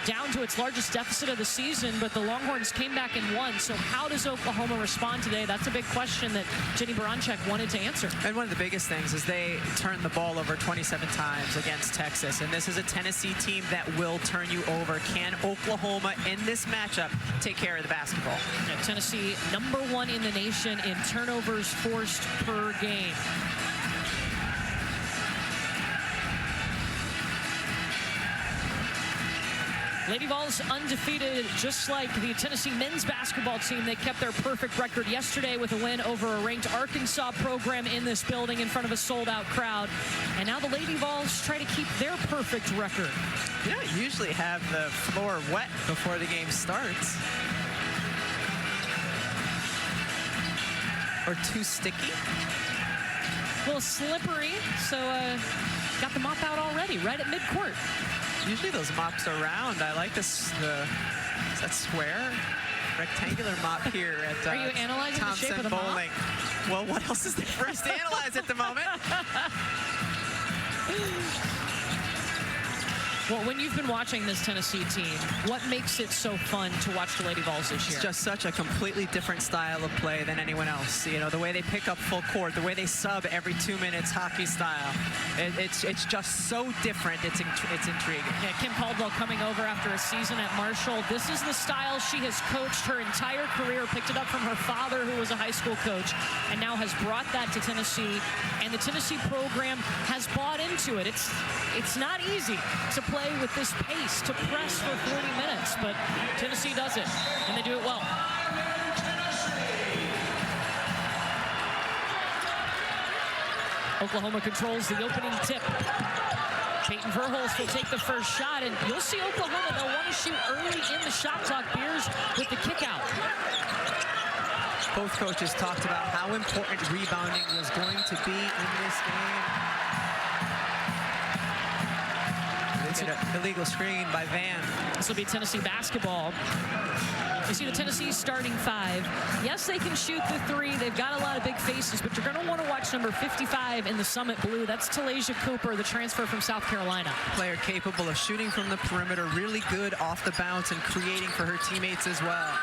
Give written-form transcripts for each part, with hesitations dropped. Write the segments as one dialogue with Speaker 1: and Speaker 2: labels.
Speaker 1: down to its largest deficit of the season, but the Longhorns came back and won. So how does Oklahoma respond today? That's a big question that Jenny Baranczyk wanted to answer.
Speaker 2: And one of the biggest things is they turned the ball over 27 times against Texas, and this is a Tennessee team that will turn you over. Can Oklahoma in this matchup take care of the basketball?
Speaker 1: Yeah, Tennessee #1 in the nation in turnovers forced per game. Lady Vols undefeated, just like the Tennessee men's basketball team. They kept their perfect record yesterday with a win over a ranked Arkansas program in this building in front of a sold-out crowd. And now the Lady Vols try to keep their perfect record.
Speaker 2: You don't usually have the floor wet before the game starts. Or too sticky.
Speaker 1: A little slippery, so got the mop out already, right at midcourt.
Speaker 2: Usually those mops are round. I like this, is that square? Rectangular mop here at
Speaker 1: Are you analyzing
Speaker 2: Thompson
Speaker 1: the shape of the
Speaker 2: Bowling.
Speaker 1: mop?
Speaker 2: Well, what else is there for us to analyze at the moment?
Speaker 1: Well, when you've been watching this Tennessee team, what makes it so fun to watch the Lady Vols this year?
Speaker 2: It's just such a completely different style of play than anyone else. You know, the way they pick up full court, the way they sub every 2 minutes, hockey style. It's just so different. It's intriguing.
Speaker 1: Yeah, Kim Caldwell coming over after a season at Marshall. This is the style she has coached her entire career, picked it up from her father, who was a high school coach, and now has brought that to Tennessee. And the Tennessee program has bought into it. It's not easy to play with this pace, to press for 40 minutes, but Tennessee does it, and they do it well. Oklahoma controls the opening tip. Peyton Verhulst will take the first shot, and you'll see Oklahoma, they'll want to shoot early in the shot clock. Beers with the kick out.
Speaker 2: Both coaches talked about how important rebounding was going to be in this game. An illegal screen by Van.
Speaker 1: This will be Tennessee basketball. You see the Tennessee starting 5. Yes, they can shoot the 3. They've got a lot of big faces, but you're going to want to watch number 55 in the Summit Blue. That's Talasia Cooper, the transfer from South Carolina.
Speaker 2: Player capable of shooting from the perimeter, really good off the bounce and creating for her teammates as well.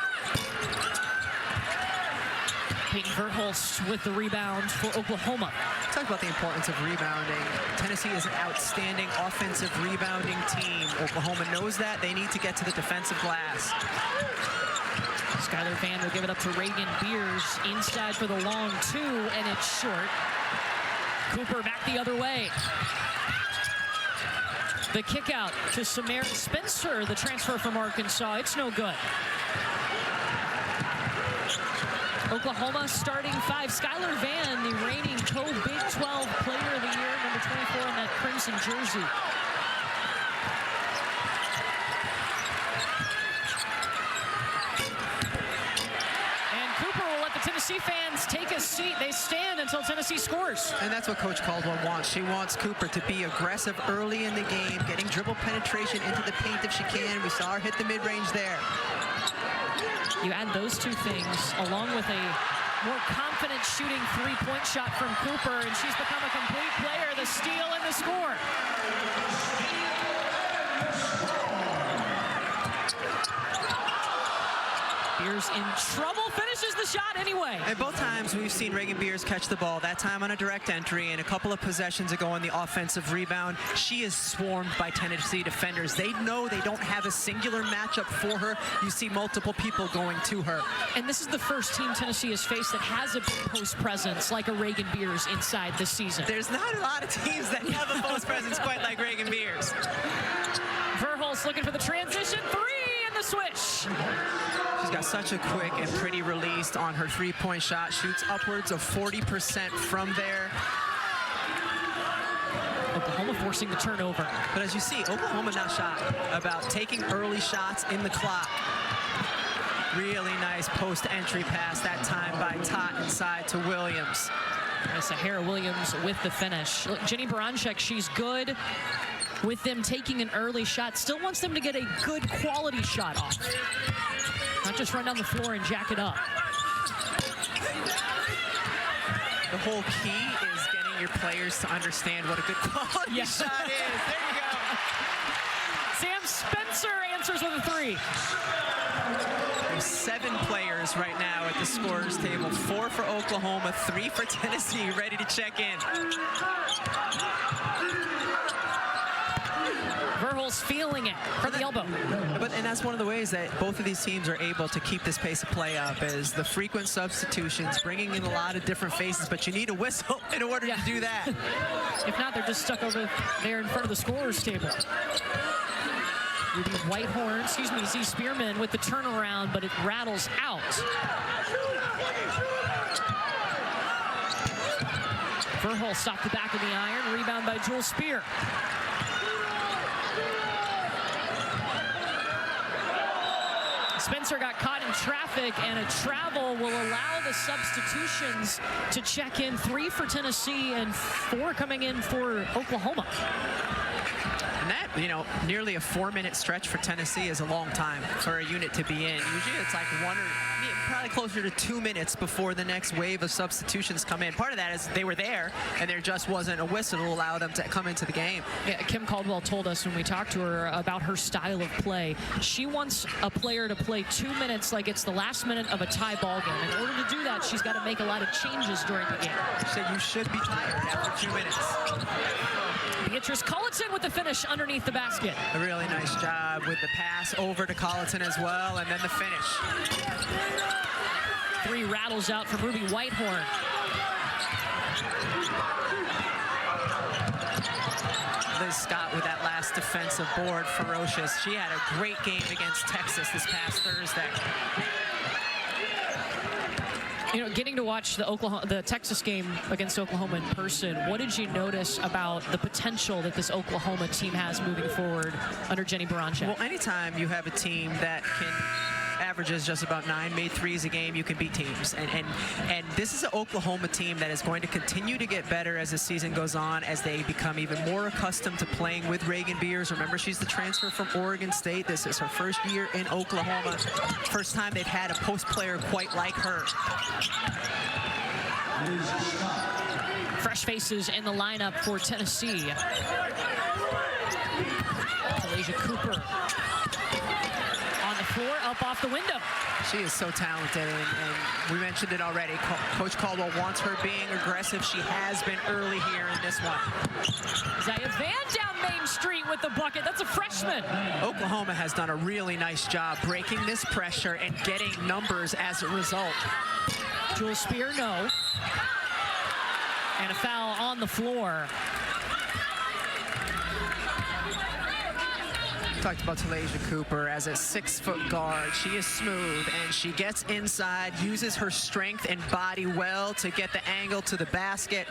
Speaker 1: Peyton Verhulst with the rebound for Oklahoma.
Speaker 2: Talk about the importance of rebounding. Tennessee is an outstanding offensive rebounding team. Oklahoma knows that. They need to get to the defensive glass.
Speaker 1: Skylar Van will give it up to Reagan Beers. Inside for the long 2, and it's short. Cooper back the other way. The kick out to Samara Spencer, the transfer from Arkansas. It's no good. Oklahoma starting 5. Skylar Van, the reigning co-Big 12 Player of the Year, number 24 in that crimson jersey. And Cooper will let the Tennessee fans take a seat. They stand until Tennessee scores.
Speaker 2: And that's what Coach Caldwell wants. She wants Cooper to be aggressive early in the game, getting dribble penetration into the paint if she can. We saw her hit the mid-range there.
Speaker 1: You add those two things along with a more confident shooting 3-point shot from Cooper, and she's become a complete player. The steal and the score. Beers in trouble, finishes the shot anyway.
Speaker 2: And both times we've seen Reagan Beers catch the ball, that time on a direct entry, and a couple of possessions ago on the offensive rebound. She is swarmed by Tennessee defenders. They know they don't have a singular matchup for her. You see multiple people going to her.
Speaker 1: And this is the first team Tennessee has faced that has a post presence like a Reagan Beers inside this season.
Speaker 2: There's not a lot of teams that have a post presence quite like Reagan Beers.
Speaker 1: Verhulst looking for the transition 3 and the switch.
Speaker 2: She's got such a quick and pretty release on her 3-point shot. Shoots upwards of 40% from there.
Speaker 1: Oklahoma forcing the turnover.
Speaker 2: But as you see, Oklahoma not shy about taking early shots in the clock. Really nice post-entry pass that time by Tot inside to Williams.
Speaker 1: Sahara Williams with the finish. Look, Jenny Baranczyk, she's good with them taking an early shot. Still wants them to get a good quality shot off. Not just run down the floor and jack it up.
Speaker 2: The whole key is getting your players to understand what a good quality shot is. There you go.
Speaker 1: Sam Spencer answers with a 3.
Speaker 2: There's 7 players right now at the scorer's table. 4 for Oklahoma, 3 for Tennessee, ready to check in.
Speaker 1: Verhulst feeling it from the elbow.
Speaker 2: And that's one of the ways that both of these teams are able to keep this pace of play up, is the frequent substitutions, bringing in a lot of different faces, but you need a whistle in order to do that.
Speaker 1: If not, they're just stuck over there in front of the scorer's table. Ruby Whitehorn, Z Spearman with the turnaround, but it rattles out. Verhulst stopped the back of the iron, rebound by Jewel Spear. Spencer got caught in traffic, and a travel will allow the substitutions to check in. 3 for Tennessee and 4 coming in for Oklahoma.
Speaker 2: And that, nearly a 4-minute stretch for Tennessee is a long time for a unit to be in. Usually it's like probably closer to 2 minutes before the next wave of substitutions come in. Part of that is they were there, and there just wasn't a whistle to allow them to come into the game.
Speaker 1: Yeah, Kim Caldwell told us when we talked to her about her style of play. She wants a player to play 2 minutes like it's the last minute of a tie ball game. In order to do that, she's got to make a lot of changes during the game.
Speaker 2: She said you should be tired after 2 minutes.
Speaker 1: Beatrice Culleton with the finish underneath the basket.
Speaker 2: A really nice job with the pass over to Colleton as well, and then the finish.
Speaker 1: 3 rattles out from Ruby Whitehorn.
Speaker 2: Liz Scott with that last defensive board, ferocious. She had a great game against Texas this past Thursday.
Speaker 1: Getting to watch the Texas game against Oklahoma in person, what did you notice about the potential that this Oklahoma team has moving forward under Jenny Baranczyk?
Speaker 2: Well, anytime you have a team that can averages just about 9 made threes a game, you can beat teams. And this is an Oklahoma team that is going to continue to get better as the season goes on, as they become even more accustomed to playing with Reagan Beers. Remember, she's the transfer from Oregon State. This is her first year in Oklahoma. First time they've had a post player quite like her.
Speaker 1: Fresh faces in the lineup for Tennessee. Talaysia Cooper on the floor, up off the window.
Speaker 2: She is so talented, and we mentioned it already. Coach Caldwell wants her being aggressive. She has been early here in this one.
Speaker 1: Zaya Van down Main Street with the bucket. That's a freshman.
Speaker 2: Oklahoma has done a really nice job breaking this pressure and getting numbers as a result.
Speaker 1: Jewel Spear, no. And a foul on the floor.
Speaker 2: Talked about Talaysia Cooper as a 6-foot guard. She is smooth, and she gets inside, uses her strength and body well to get the angle to the basket.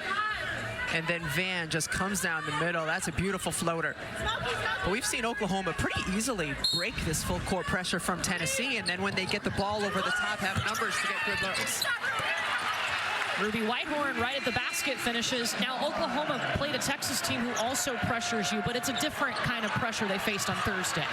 Speaker 2: And then Van just comes down the middle. That's a beautiful floater. But we've seen Oklahoma pretty easily break this full court pressure from Tennessee, and then when they get the ball over the top, have numbers to get good looks.
Speaker 1: Ruby Whitehorn right at the basket finishes. Now Oklahoma played a Texas team who also pressures you, but it's a different kind of pressure they faced on Thursday.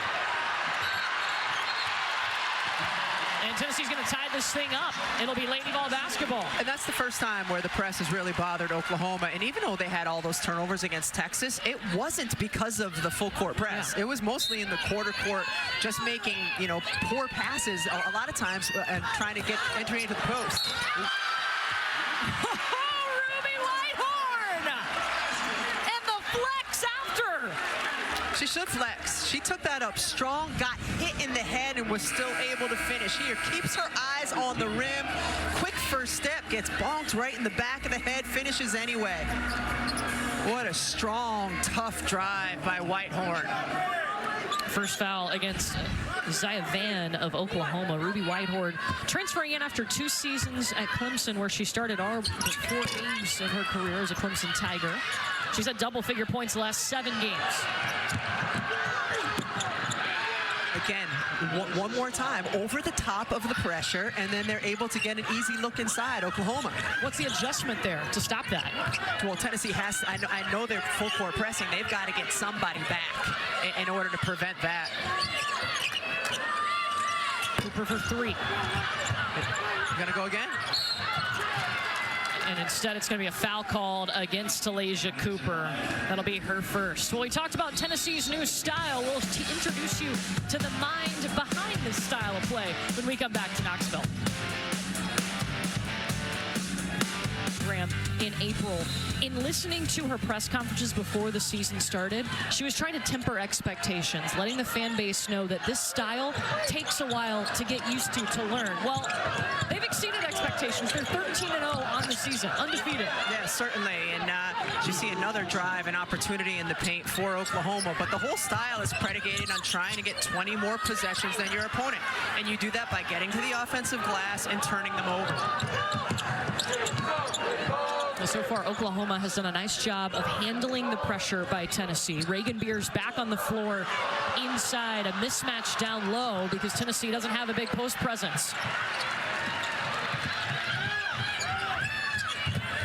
Speaker 1: And Tennessee's going to tie this thing up. It'll be Lady Ball basketball.
Speaker 2: And that's the first time where the press has really bothered Oklahoma. And even though they had all those turnovers against Texas, it wasn't because of the full court press. Yeah. It was mostly in the quarter court, just making, poor passes a lot of times and trying to get entry into the post.
Speaker 1: Ruby Whitehorn! And the flex after!
Speaker 2: She should flex. She took that up strong, got hit in the head, and was still able to finish here. Keeps her eyes on the rim. Quick first step, gets bonked right in the back of the head, finishes anyway. What a strong, tough drive by Whitehorn.
Speaker 1: First foul against Zaya Van of Oklahoma. Ruby Whitehorn transferring in after 2 seasons at Clemson, where she started all 4 games in her career as a Clemson Tiger. She's had double-figure points the last 7 games.
Speaker 2: Again, one more time, over the top of the pressure, and then they're able to get an easy look inside Oklahoma.
Speaker 1: What's the adjustment there to stop that?
Speaker 2: Well, Tennessee has, I know they're full court pressing. They've got to get somebody back in order to prevent that.
Speaker 1: Cooper for 3.
Speaker 2: Gonna go again?
Speaker 1: And instead, it's going to be a foul called against Talaysia Cooper. That'll be her first. Well, we talked about Tennessee's new style. We'll introduce you to the mind behind this style of play when we come back to Knoxville. In April, in listening to her press conferences before the season started, she was trying to temper expectations, letting the fan base know that this style takes a while to get used to learn. Well, they've exceeded expectations. They're 13-0 on the season, undefeated.
Speaker 2: Yeah, certainly. And you see another drive and opportunity in the paint for Oklahoma, but the whole style is predicated on trying to get 20 more possessions than your opponent. And you do that by getting to the offensive glass and turning them over.
Speaker 1: So far, Oklahoma has done a nice job of handling the pressure by Tennessee. Reagan Beers back on the floor inside, a mismatch down low because Tennessee doesn't have a big post presence.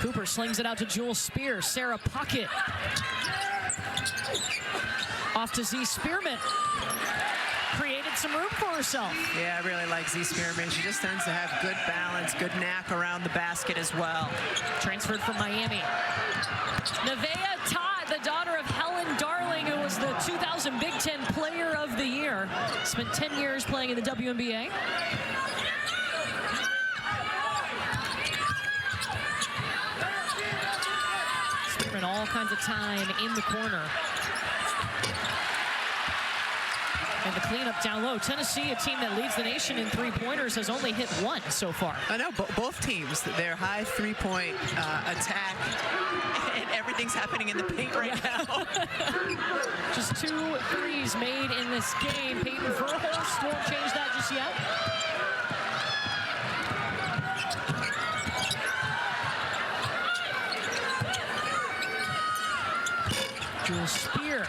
Speaker 1: Cooper slings it out to Jewel Spear. Sarah Puckett. Off to Z Spearman. Created some room for herself.
Speaker 2: Yeah, I really like Z Spearman. She just tends to have good balance, good knack around the basket as well.
Speaker 1: Transferred from Miami. Nevaeh Todd, the daughter of Helen Darling, who was the 2000 Big Ten Player of the Year. Spent 10 years playing in the WNBA. Spearman all kinds of time in the corner. And the cleanup down low. Tennessee, a team that leads the nation in three-pointers, has only hit one so far.
Speaker 2: I know, both teams, their high three-point attack, and everything's happening in the paint right now.
Speaker 1: Just 2 threes made in this game. Peyton Verhulst won't change that just yet. Jewel Spear.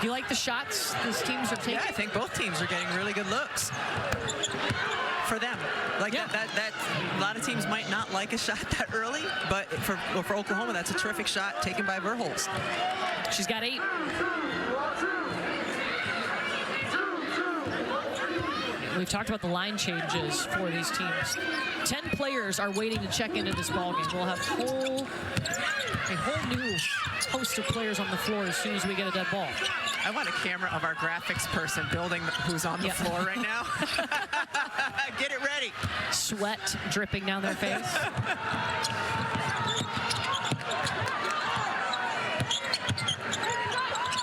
Speaker 1: Do you like the shots these teams are taking?
Speaker 2: Yeah, I think both teams are getting really good looks for them. Like that a lot of teams might not like a shot that early, but for Oklahoma, that's a terrific shot taken by Verhulst.
Speaker 1: She's got 8. We've talked about the line changes for these teams. 10 players are waiting to check into this ballgame. We'll have a whole new host of players on the floor as soon as we get a dead ball.
Speaker 2: I want a camera of our graphics person building who's on the floor right now. Get it ready.
Speaker 1: Sweat dripping down their face.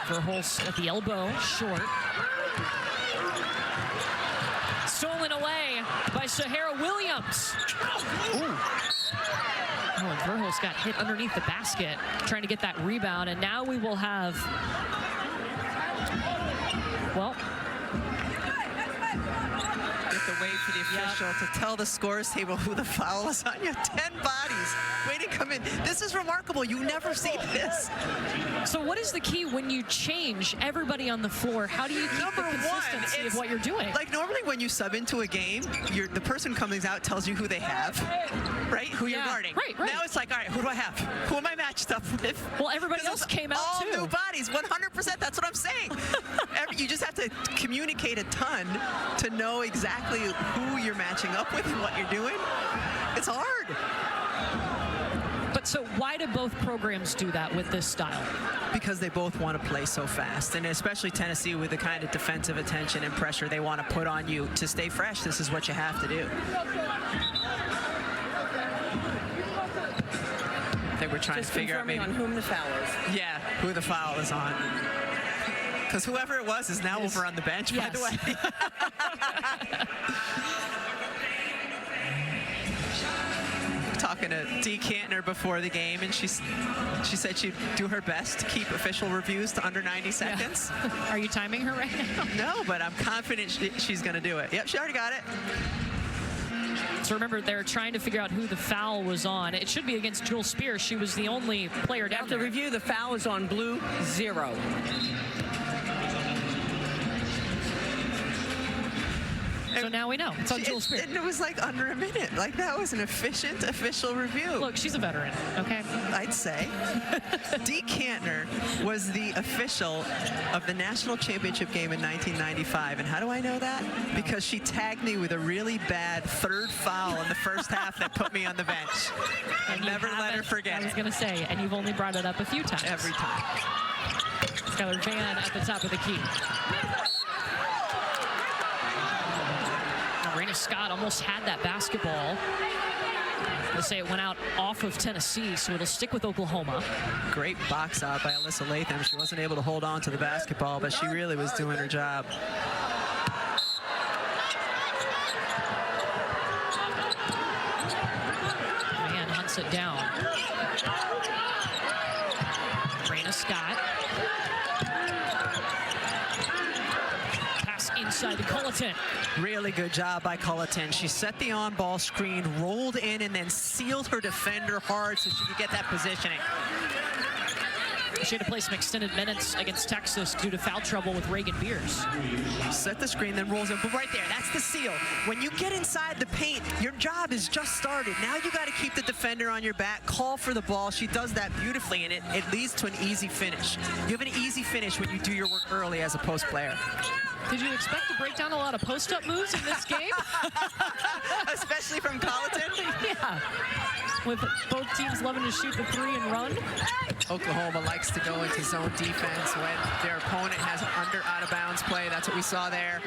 Speaker 1: Verhulst at the elbow, short. Stolen away by Sahara Williams. Ooh. Oh, and Verhulst got hit underneath the basket, trying to get that rebound, and now we will have, well,
Speaker 2: You have to wait for the official to tell the scores table who the foul is on you. 10 bodies waiting to come in. This is remarkable. You never see this.
Speaker 1: So what is the key when you change everybody on the floor? How do you keep the consistency of what you're doing?
Speaker 2: Like normally when you sub into a game, the person coming out tells you who they have, right? Who you're guarding.
Speaker 1: Right.
Speaker 2: Now it's like, all right, who do I have? Who am I matched up with?
Speaker 1: Well, everybody else came out
Speaker 2: all
Speaker 1: too.
Speaker 2: All new bodies, 100%. That's what I'm saying. You just have to communicate a ton to know exactly who you're matching up with and what you're doing. It's hard.
Speaker 1: But so why do both programs do that with this style?
Speaker 2: Because they both want to play so fast, and especially Tennessee with the kind of defensive attention and pressure they want to put on you to stay fresh. This is what you have to do. I think we're trying to figure out maybe
Speaker 3: on whom the foul is.
Speaker 2: Yeah, who the foul is on. Because whoever it was is now over on the bench, by the way. Talking to Dee Cantner before the game, and she said she'd do her best to keep official reviews to under 90 seconds.
Speaker 1: Yeah. Are you timing her right now?
Speaker 2: No, but I'm confident she's going to do it. Yep, she already got it.
Speaker 1: So remember, they're trying to figure out who the foul was on. It should be against Jewel Spear. She was the only player down there.
Speaker 3: After review, the foul is on blue, 0.
Speaker 1: So now we know. It's on Jewel Spear.
Speaker 2: And it was like under a minute. Like, that was an efficient official review.
Speaker 1: Look, she's a veteran, okay?
Speaker 2: I'd say. Dee Kantner was the official of the national championship game in 1995. And how do I know that? Because she tagged me with a really bad third foul in the first half that put me on the bench.
Speaker 1: And
Speaker 2: Never let her forget
Speaker 1: I was
Speaker 2: it.
Speaker 1: going to say, and you've only brought it up a few times.
Speaker 2: Every time.
Speaker 1: Skylar Van at the top of the key. Marina Scott almost had that basketball. Let's say it went out off of Tennessee, so it'll stick with Oklahoma.
Speaker 2: Great box out by Alyssa Latham. She wasn't able to hold on to the basketball, but she really was doing her job.
Speaker 1: Man hunts it down. Marina Scott. Pass inside to Culleton.
Speaker 2: Really good job by Culleton. She set the on-ball screen, rolled in, and then sealed her defender hard so she could get that positioning.
Speaker 1: She had to play some extended minutes against Texas due to foul trouble with Reagan Beers.
Speaker 2: Set the screen, then rolls in. But right there, that's the seal. When you get inside the paint, your job is just started. Now you got to keep the defender on your back, call for the ball. She does that beautifully, and it leads to an easy finish. You have an easy finish when you do your work early as a post player.
Speaker 1: Did you expect to break down a lot of post-up moves in this game?
Speaker 2: Especially from Colleton?
Speaker 1: Yeah. With both teams loving to shoot the three and run.
Speaker 2: Oklahoma likes to go into zone defense when their opponent has an under out-of-bounds play. That's what we saw there.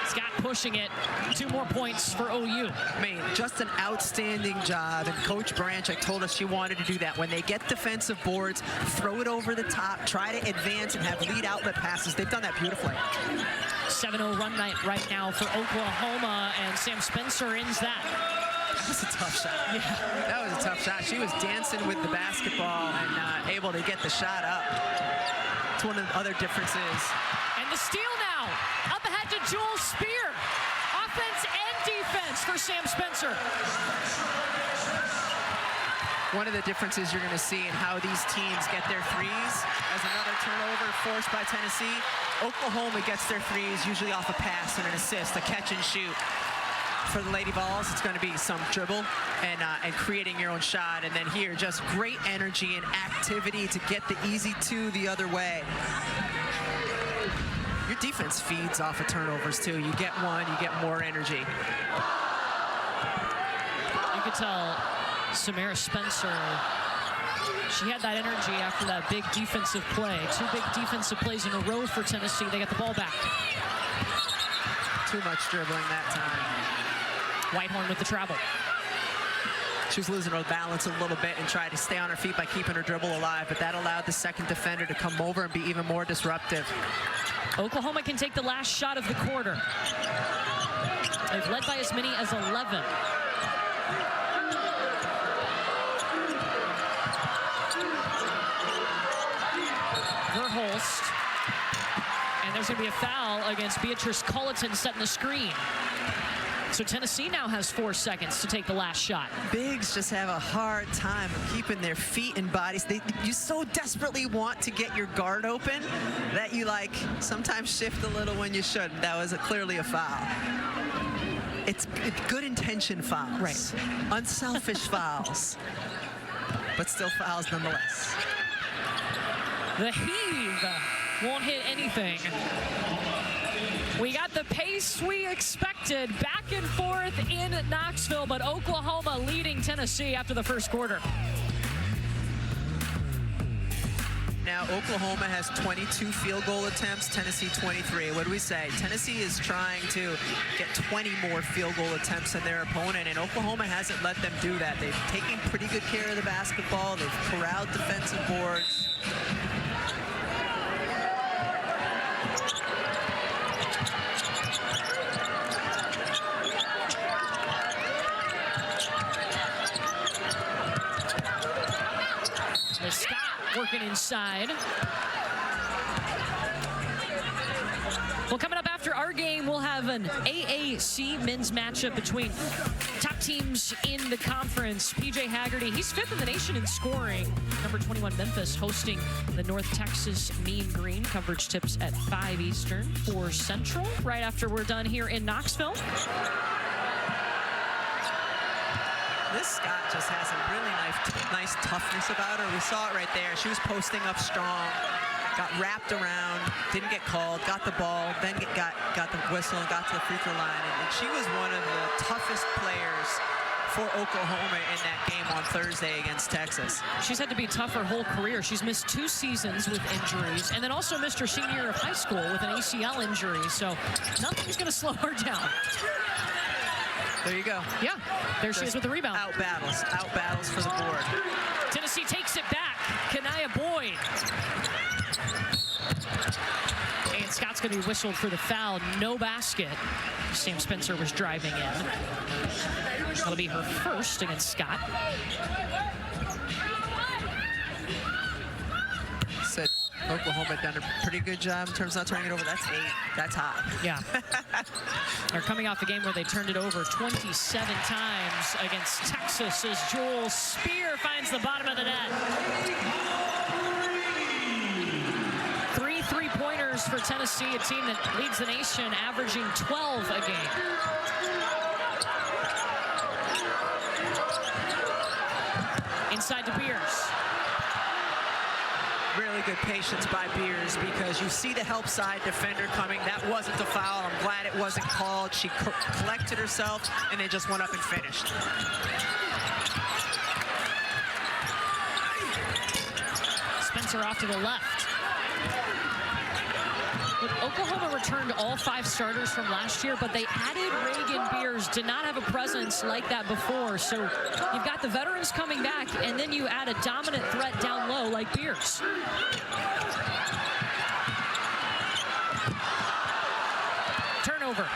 Speaker 1: Scott pushing it. 2 more points for OU.
Speaker 2: I mean, just an outstanding job, and Coach Branchek told us she wanted to do that. When they get defensive boards, throw it over the top, try to advance and have lead outlet passes. They've done that beautifully.
Speaker 1: 7-0 run night right now for Oklahoma, and Sam Spencer ends that.
Speaker 2: That was a tough shot.
Speaker 1: Yeah.
Speaker 2: That was a tough shot. She was dancing with the basketball and able to get the shot up. It's one of the other differences.
Speaker 1: And the steal now. Up ahead to Jewel Spear. Offense and defense for Sam Spencer.
Speaker 2: One of the differences you're going to see in how these teams get their threes, as another turnover forced by Tennessee, Oklahoma gets their threes usually off a pass and an assist, a catch and shoot. For the Lady Balls, it's going to be some dribble and creating your own shot. And then here, just great energy and activity to get the easy 2 the other way. Your defense feeds off of turnovers, too. You get one, you get more energy.
Speaker 1: You could tell Samara Spencer, she had that energy after that big defensive play. 2 big defensive plays in a row for Tennessee. They got the ball back.
Speaker 2: Too much dribbling that time.
Speaker 1: Whitehorn with the travel.
Speaker 2: She was losing her balance a little bit and tried to stay on her feet by keeping her dribble alive, but that allowed the second defender to come over and be even more disruptive.
Speaker 1: Oklahoma can take the last shot of the quarter. They've led by as many as 11. Verhulst. And there's going to be a foul against Beatrice Culleton setting the screen. So Tennessee now has 4 seconds to take the last shot.
Speaker 2: Bigs just have a hard time of keeping their feet and bodies. You so desperately want to get your guard open that you sometimes shift a little when you shouldn't. That was clearly a foul. It's good intention fouls.
Speaker 1: Right.
Speaker 2: Unselfish fouls. But still fouls nonetheless.
Speaker 1: The heave won't hit anything. We got the pace we expected, back and forth in Knoxville, but Oklahoma leading Tennessee after the first quarter.
Speaker 2: Now, Oklahoma has 22 field goal attempts, Tennessee 23. What do we say? Tennessee is trying to get 20 more field goal attempts than their opponent, and Oklahoma hasn't let them do that. They've taken pretty good care of the basketball. They've corralled defensive boards.
Speaker 1: Scott working inside. Well, coming up after our game, we'll have an AAC men's matchup between top teams in the conference. PJ Haggerty, he's 5th in the nation in scoring. Number 21 Memphis hosting the North Texas Mean Green. Coverage tips at 5 Eastern, 4 Central, right after we're done here in Knoxville.
Speaker 2: This Scott just has a really nice toughness about her. We saw it right there. She was posting up strong, got wrapped around, didn't get called, got the ball, then got the whistle and got to the free throw line. And she was one of the toughest players for Oklahoma in that game on Thursday against Texas.
Speaker 1: She's had to be tough her whole career. She's missed 2 seasons with injuries and then also missed her senior year of high school with an ACL injury. So nothing's going to slow her down.
Speaker 2: There you go.
Speaker 1: Yeah, there she is with the rebound.
Speaker 2: Out battles for the board.
Speaker 1: Tennessee takes it back. Kanaya Boyd. And Scott's going to be whistled for the foul. No basket. Sam Spencer was driving in. That'll be her first against Scott.
Speaker 2: Said Oklahoma had done a pretty good job in terms of not turning it over. That's 8. That's hot.
Speaker 1: Yeah. They're coming off the game where they turned it over 27 times against Texas as Jewel Spear finds the bottom of the net. 3 3-pointers for Tennessee, a team that leads the nation, averaging 12 a game. Inside to Beers.
Speaker 2: Really good patience by Beers because you see the help side defender coming. That wasn't a foul. I'm glad it wasn't called. She collected herself and then just went up and finished.
Speaker 1: Spencer off to the left. Oklahoma returned all 5 starters from last year, but they added Reagan Beers. Did not have a presence like that before. So you've got the veterans coming back, and then you add a dominant threat down low like Beers. Turnover.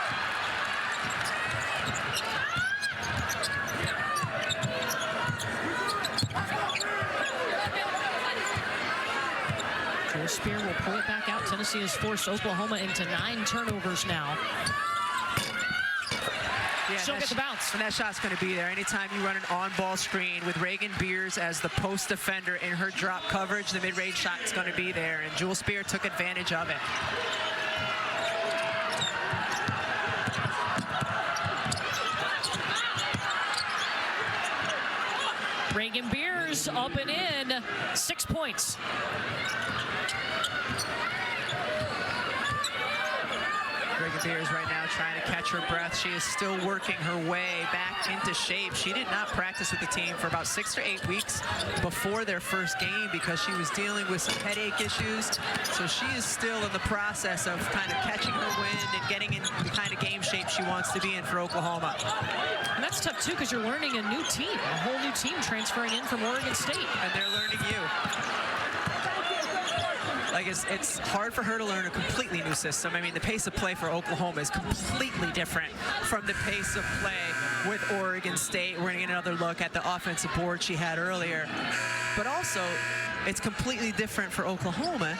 Speaker 1: Jewel Spear will pull it back out. Tennessee has forced Oklahoma into 9 turnovers now.
Speaker 2: Yeah,
Speaker 1: she'll get the bounce.
Speaker 2: And that shot's going to be there. Anytime you run an on-ball screen with Reagan Beers as the post defender in her drop coverage, the mid-range shot's going to be there. And Jewel Spear took advantage of it.
Speaker 1: Reagan Beers up and in, 6 points.
Speaker 2: Reagan Beers right now trying to catch her breath. She is still working her way back into shape. She did not practice with the team for about 6 or 8 weeks before their first game because she was dealing with some headache issues. So she is still in the process of kind of catching her wind and getting in the kind of game shape she wants to be in for Oklahoma.
Speaker 1: And that's tough too because you're learning a new team, a whole new team transferring in from Oregon State.
Speaker 2: And they're learning you. Like it's hard for her to learn a completely new system. I mean, the pace of play for Oklahoma is completely different from the pace of play with Oregon State. We're going to get another look at the offensive board she had earlier. But also, it's completely different for Oklahoma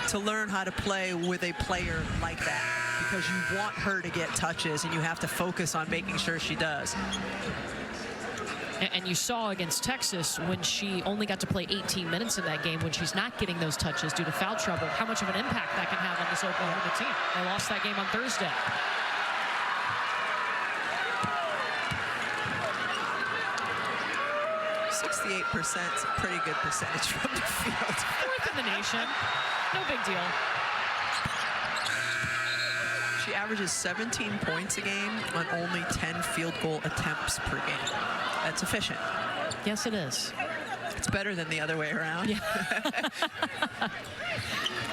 Speaker 2: to learn how to play with a player like that because you want her to get touches and you have to focus on making sure she does.
Speaker 1: And you saw against Texas when she only got to play 18 minutes in that game when she's not getting those touches due to foul trouble, how much of an impact that can have on this Oklahoma team. They lost that game on Thursday.
Speaker 2: Is a pretty good percentage from the field.
Speaker 1: 4th in the nation. No big deal.
Speaker 2: She averages 17 points a game on only 10 field goal attempts per game. That's efficient.
Speaker 1: Yes, it is.
Speaker 2: It's better than the other way around.
Speaker 1: Yeah.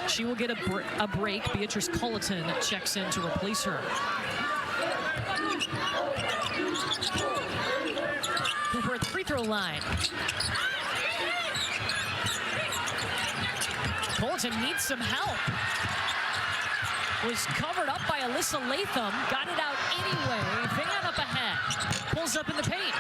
Speaker 1: She will get a break. Beatrice Culleton checks in to replace her. Cooper at the free throw line. Culleton needs some help. Was covered up by Alyssa Latham. Got it out anyway. Van up ahead. Pulls up in the paint.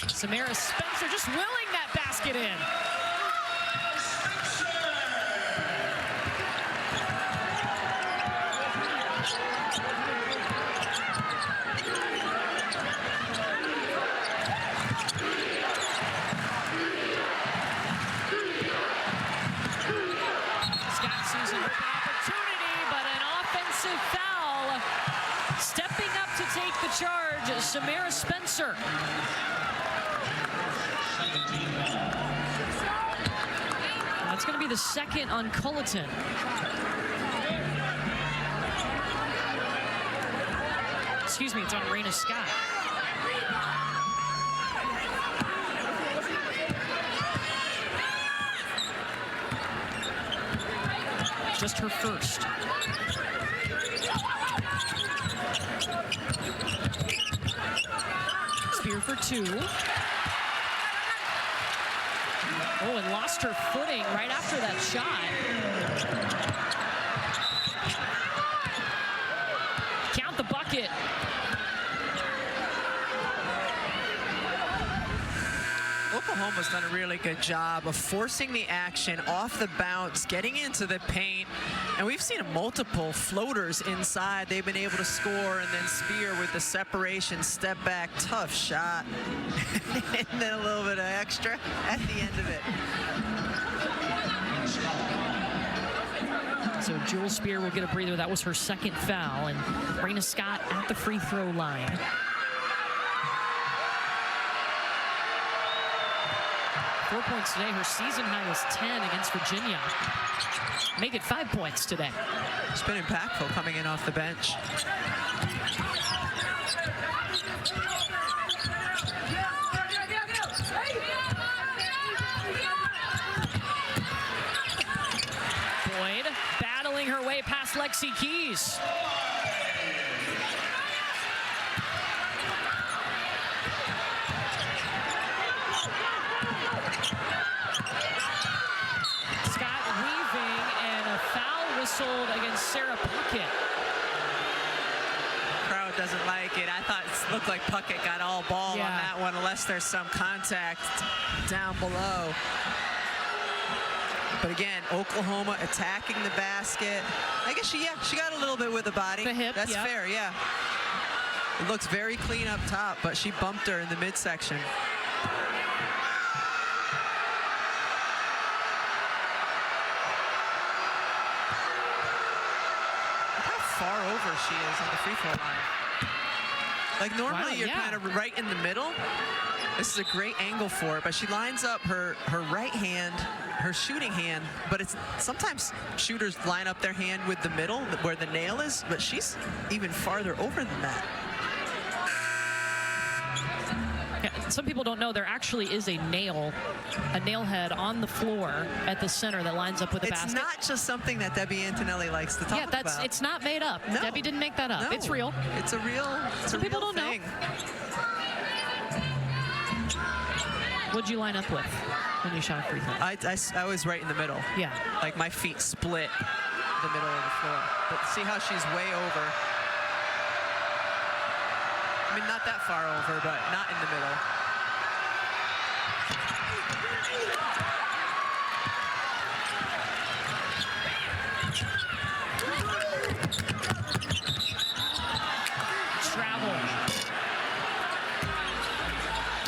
Speaker 1: Samara Spencer just willing that basket in. take the charge, Samara Spencer. That's going to be the second on Culleton. Excuse me, it's on Raina Scott. Just her first. Spear for two. Oh, and lost her footing right after that shot. Count the bucket.
Speaker 2: Oklahoma's done a really good job of forcing the action off the bounce, getting into the paint, and we've seen multiple floaters inside. They've been able to score, and then Spear with the separation, step back, tough shot, and then a little bit of extra at the end of it.
Speaker 1: So Jewel Spear will get a breather. That was her second foul, and Raina Scott at the free throw line. 4 points today. Her season high was 10 against Virginia. Make it 5 points today.
Speaker 2: It's been impactful coming in off the bench.
Speaker 1: Boyd battling her way past Lexi Keys. Against Sarah Puckett.
Speaker 2: Crowd doesn't like it. I thought it looked like Puckett got all ball on that one, unless there's some contact down below. But again, Oklahoma attacking the basket. I guess she got a little bit with the body.
Speaker 1: The hip,
Speaker 2: that's fair, yeah. It looks very clean up top, but she bumped her in the midsection. Far over she is on the free throw line. Like normally you're kind of right in the middle. This is a great angle for it, but she lines up her right hand, her shooting hand, but it's sometimes shooters line up their hand with the middle where the nail is, but she's even farther over than that.
Speaker 1: Some people don't know there actually is a nail head on the floor at the center that lines up with the basket.
Speaker 2: It's not just something that Debbie Antonelli likes to talk about.
Speaker 1: It's not made up. No. Debbie didn't make that up.
Speaker 2: No.
Speaker 1: It's real.
Speaker 2: It's a real thing.
Speaker 1: Some people don't know. What'd you line up with when you shot a free throw?
Speaker 2: I was right in the middle.
Speaker 1: Yeah.
Speaker 2: Like my feet split the middle of the floor. But see how she's way over. I mean, not that far over, but not in the middle.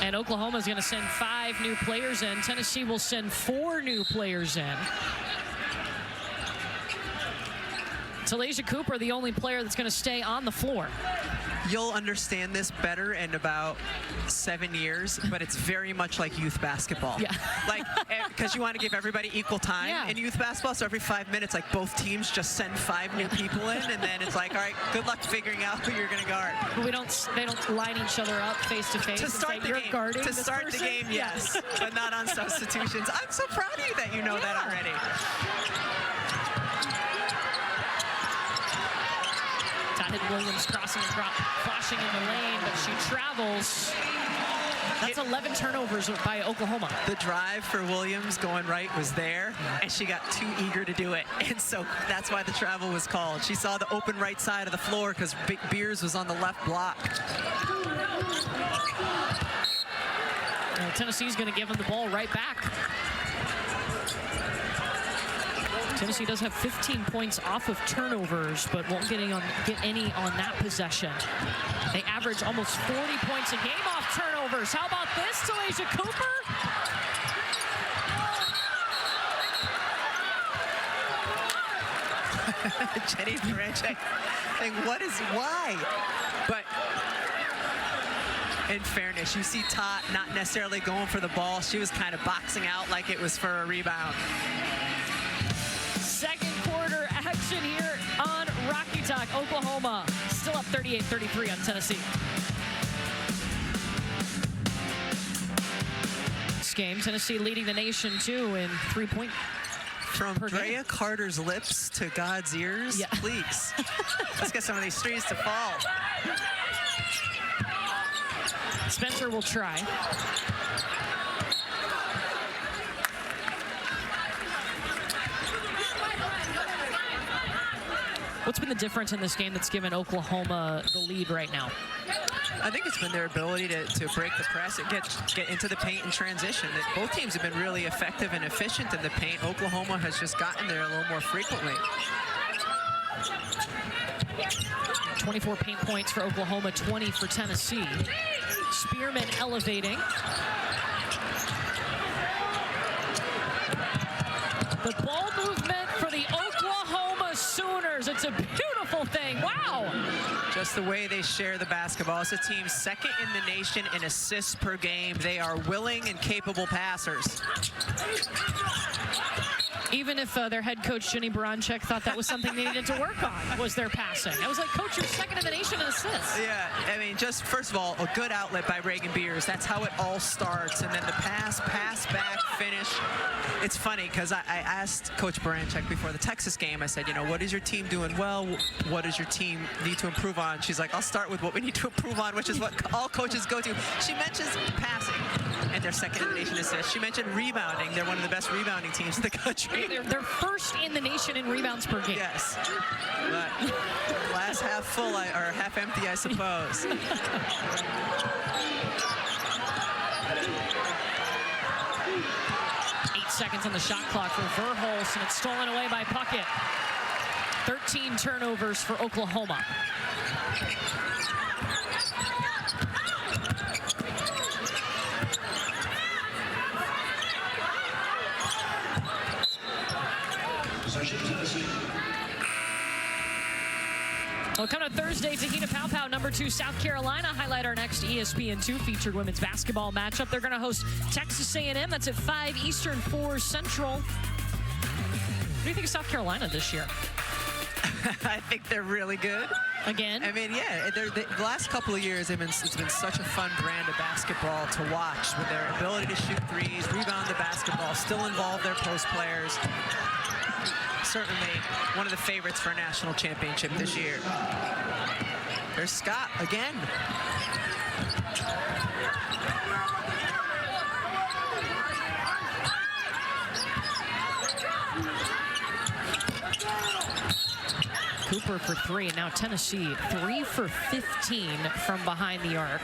Speaker 1: And Oklahoma's going to send 5 new players in. Tennessee will send 4 new players in. Talasia Cooper, the only player that's going to stay on the floor.
Speaker 2: You'll understand this better in about 7 years, but it's very much like youth basketball.
Speaker 1: Yeah.
Speaker 2: Like, because you want to give everybody equal time in youth basketball, so every 5 minutes, like both teams just send 5 new people in, and then it's like, all right, good luck figuring out who you're going to guard.
Speaker 1: But they don't line each other up face to face.
Speaker 2: To start the game, the game, yes, but not on substitutions. I'm so proud of you that you know that already.
Speaker 1: Williams crossing and flashing in the lane, but she travels. That's 11 turnovers by Oklahoma.
Speaker 2: The drive for Williams going right was there, and she got too eager to do it. And so that's why the travel was called. She saw the open right side of the floor because Big Beers was on the left block.
Speaker 1: Tennessee's going to give him the ball right back. Tennessee does have 15 points off of turnovers, but won't get any on that possession. They average almost 40 points a game off turnovers. How about this, Talasia Cooper?
Speaker 2: Jenny Durancheck saying, why? But In fairness, you see Tot not necessarily going for the ball. She was kind of boxing out like it was for a rebound.
Speaker 1: Second quarter action here on Rocky Talk. Oklahoma still up 38-33 on Tennessee. This game, Tennessee leading the nation too in 3-point.
Speaker 2: From Drea Carter's lips to God's ears, please. Let's get some of these threes to fall.
Speaker 1: Spencer will try. What's been the difference in this game that's given Oklahoma the lead right now?
Speaker 2: I think it's been their ability to break the press and get into the paint in transition. Both teams have been really effective and efficient in the paint. Oklahoma has just gotten there a little more frequently.
Speaker 1: 24 paint points for Oklahoma, 20 for Tennessee. Spearman elevating. The ball movement for the Oklahoma Sooners. It's a beautiful thing. Wow.
Speaker 2: Just the way they share the basketball. It's a team second in the nation in assists per game. They are willing and capable passers.
Speaker 1: Even if their head coach, Jenny Baranczyk, thought that was something they needed to work on, was their passing. I was like, Coach, you're second in the nation in assists.
Speaker 2: Yeah, I mean, just first of all, a good outlet by Reagan Beers. That's how it all starts. And then the pass back, finish. It's funny because I asked Coach Baranczyk before the Texas game, I said, you know, what is your team doing well? What does your team need to improve on? She's like, I'll start with what we need to improve on, which is what all coaches go to. She mentions passing, and they're second in the nation assists. She mentioned rebounding. They're one of the best rebounding teams in the country.
Speaker 1: They're first in the nation in rebounds per game.
Speaker 2: Yes, but glass half full or half empty, I suppose.
Speaker 1: 8 seconds on the shot clock for Verhulst, and it's stolen away by Puckett. 13 turnovers for Oklahoma. Well, coming up Thursday, Tahina Pow Pow, #2 South Carolina. Highlight our next ESPN2 featured women's basketball matchup. They're going to host Texas A&M. That's at 5 Eastern, 4 Central. What do you think of South Carolina this year?
Speaker 2: I think they're really good.
Speaker 1: Again?
Speaker 2: I mean, yeah, the last couple of years, it's been such a fun brand of basketball to watch with their ability to shoot threes, rebound the basketball, still involve their post players. Certainly one of the favorites for a national championship this year. There's Scott again.
Speaker 1: Cooper for 3, and now Tennessee 3 for 15 from behind the arc.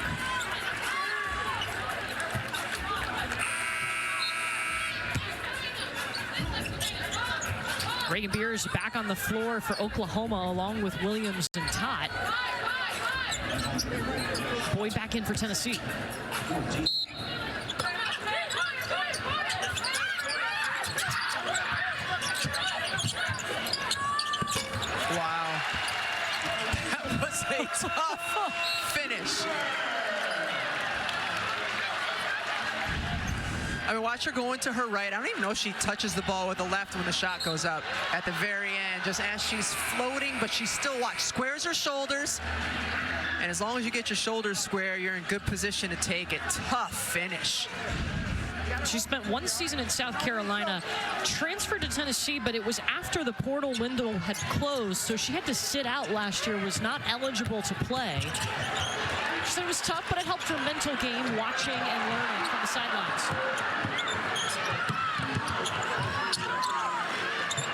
Speaker 1: Reagan Beers back on the floor for Oklahoma along with Williams and Tot. Boyd back in for Tennessee.
Speaker 2: Wow. That was a tough finish. I mean, watch her going to her right. I don't even know if she touches the ball with the left when the shot goes up at the very end, just as she's floating, but she still, squares her shoulders. And as long as you get your shoulders square, you're in good position to take it. Tough finish.
Speaker 1: She spent 1 season in South Carolina, transferred to Tennessee, but it was after the portal window had closed, so she had to sit out last year, was not eligible to play. She said it was tough, but it helped her mental game, watching and learning from the sidelines.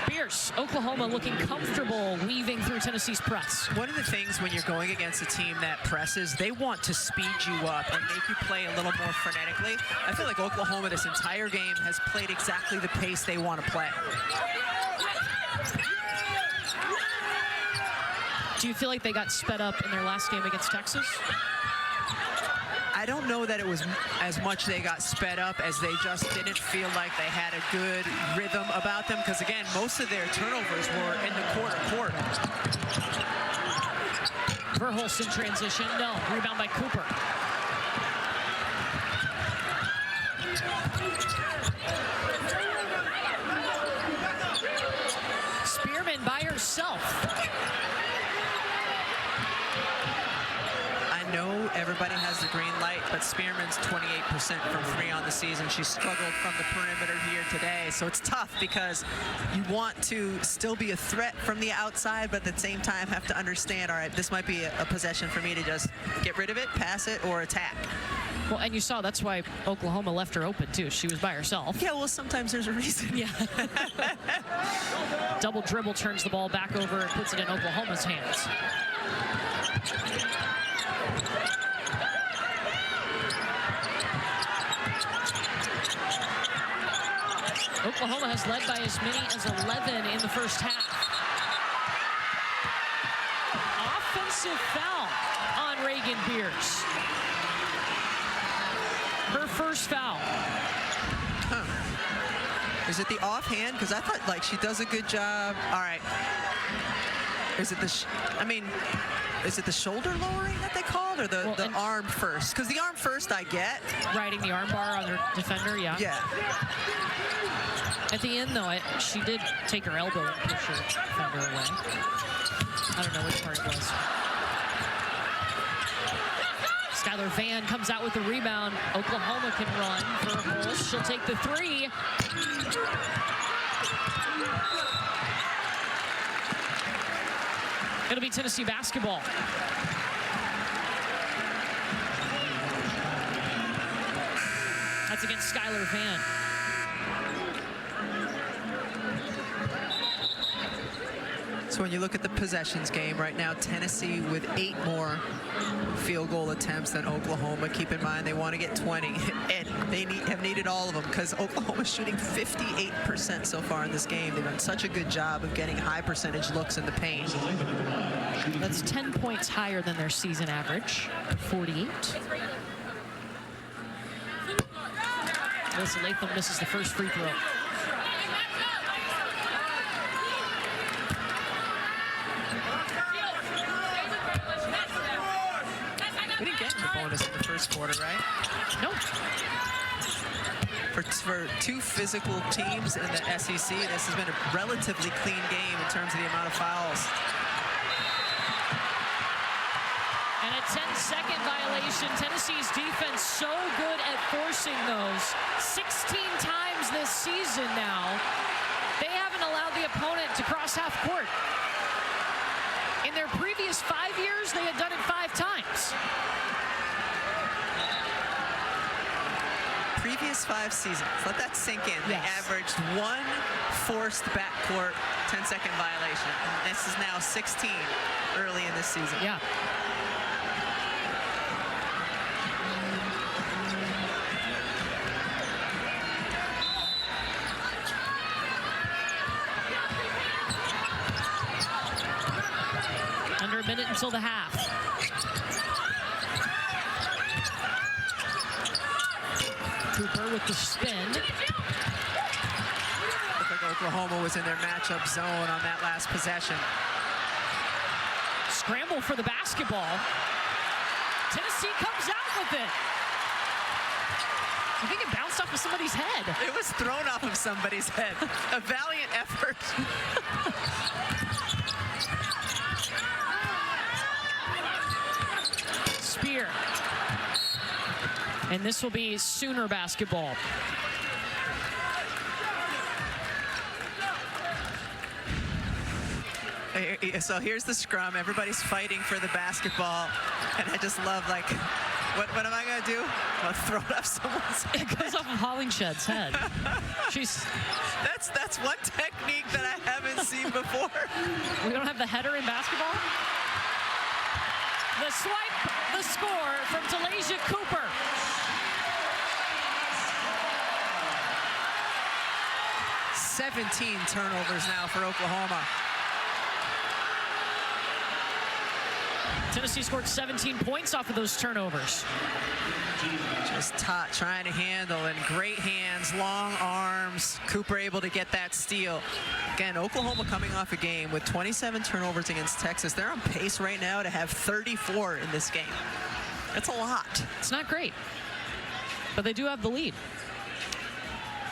Speaker 1: Beers, Oklahoma looking comfortable weaving through Tennessee's press.
Speaker 2: One of the things when you're going against a team that presses, they want to speed you up and make you play a little more frenetically. I feel like Oklahoma this entire game has played exactly the pace they want to play.
Speaker 1: Do you feel like they got sped up in their last game against Texas?
Speaker 2: I don't know that it was as much they got sped up as they just didn't feel like they had a good rhythm about them, because again, most of their turnovers were in the court.
Speaker 1: Verhulst in transition, no. Rebound by Cooper. Spearman by herself.
Speaker 2: I know everybody has the green light, but Spearman's 28% from 3 on the season. She struggled from the perimeter here today, so it's tough because you want to still be a threat from the outside, but at the same time have to understand, all right, this might be a possession for me to just get rid of it, pass it, or attack.
Speaker 1: Well, and you saw that's why Oklahoma left her open, too. She was by herself.
Speaker 2: Yeah, well, sometimes there's a reason.
Speaker 1: Yeah. Double dribble turns the ball back over and puts it in Oklahoma's hands. Oklahoma has led by as many as 11 in the first half. Offensive foul on Reagan Beers. Her first foul.
Speaker 2: Huh. Is it the offhand? Because I thought, like, she does a good job. All right. Is it the, is it the shoulder lowering that they called, or the arm first? Because the arm first I get.
Speaker 1: Riding the arm bar on her defender, yeah.
Speaker 2: Yeah.
Speaker 1: At the end, though, she did take her elbow and push her defender away. I don't know which part it was. Skylar Vann comes out with the rebound. Oklahoma can run for Holst. She'll take the 3. It'll be Tennessee basketball. That's against Skylar Vann.
Speaker 2: So when you look at the possessions game right now, Tennessee with 8 more field goal attempts than Oklahoma. Keep in mind they want to get 20, and they have needed all of them because Oklahoma's shooting 58% so far in this game. They've done such a good job of getting high percentage looks in the paint.
Speaker 1: That's 10 points higher than their season average, 48. Alyssa Latham misses the first free throw.
Speaker 2: We didn't get the bonus in the first quarter, right?
Speaker 1: Nope.
Speaker 2: For 2 physical teams in the SEC, this has been a relatively clean game in terms of the amount of fouls.
Speaker 1: And a 10-second violation. Tennessee's defense so good at forcing those. 16 times this season now. They haven't allowed the opponent to cross half court. In their previous 5 years, they had done it 5 times.
Speaker 2: Previous 5 seasons, let that sink in. They
Speaker 1: Yes.
Speaker 2: averaged 1 forced backcourt 10-second violation. And this is now 16 early in this season.
Speaker 1: Yeah. Under a minute until the half. Cooper with the spin.
Speaker 2: Looked like Oklahoma was in their matchup zone on that last possession.
Speaker 1: Scramble for the basketball. Tennessee comes out with it. I think it bounced off of somebody's head.
Speaker 2: It was thrown off of somebody's head. A valiant effort.
Speaker 1: Spear. And this will be Sooner basketball.
Speaker 2: So here's the scrum. Everybody's fighting for the basketball. And I just love, like, what am I going to do? I'll throw it off someone's head.
Speaker 1: It goes off of Hollingshed's head.
Speaker 2: That's one technique that I haven't seen before.
Speaker 1: We don't have the header in basketball. The swipe, the score from Talasia Cooper.
Speaker 2: "17 turnovers now for Oklahoma.
Speaker 1: Tennessee scored 17 points off of those turnovers.
Speaker 2: Just trying to handle, and great hands, long arms. Cooper able to get that steal. Again, Oklahoma coming off a game with 27 turnovers against Texas. They're on pace right now to have 34 in this game. That's a lot.
Speaker 1: It's not great, but they do have the lead.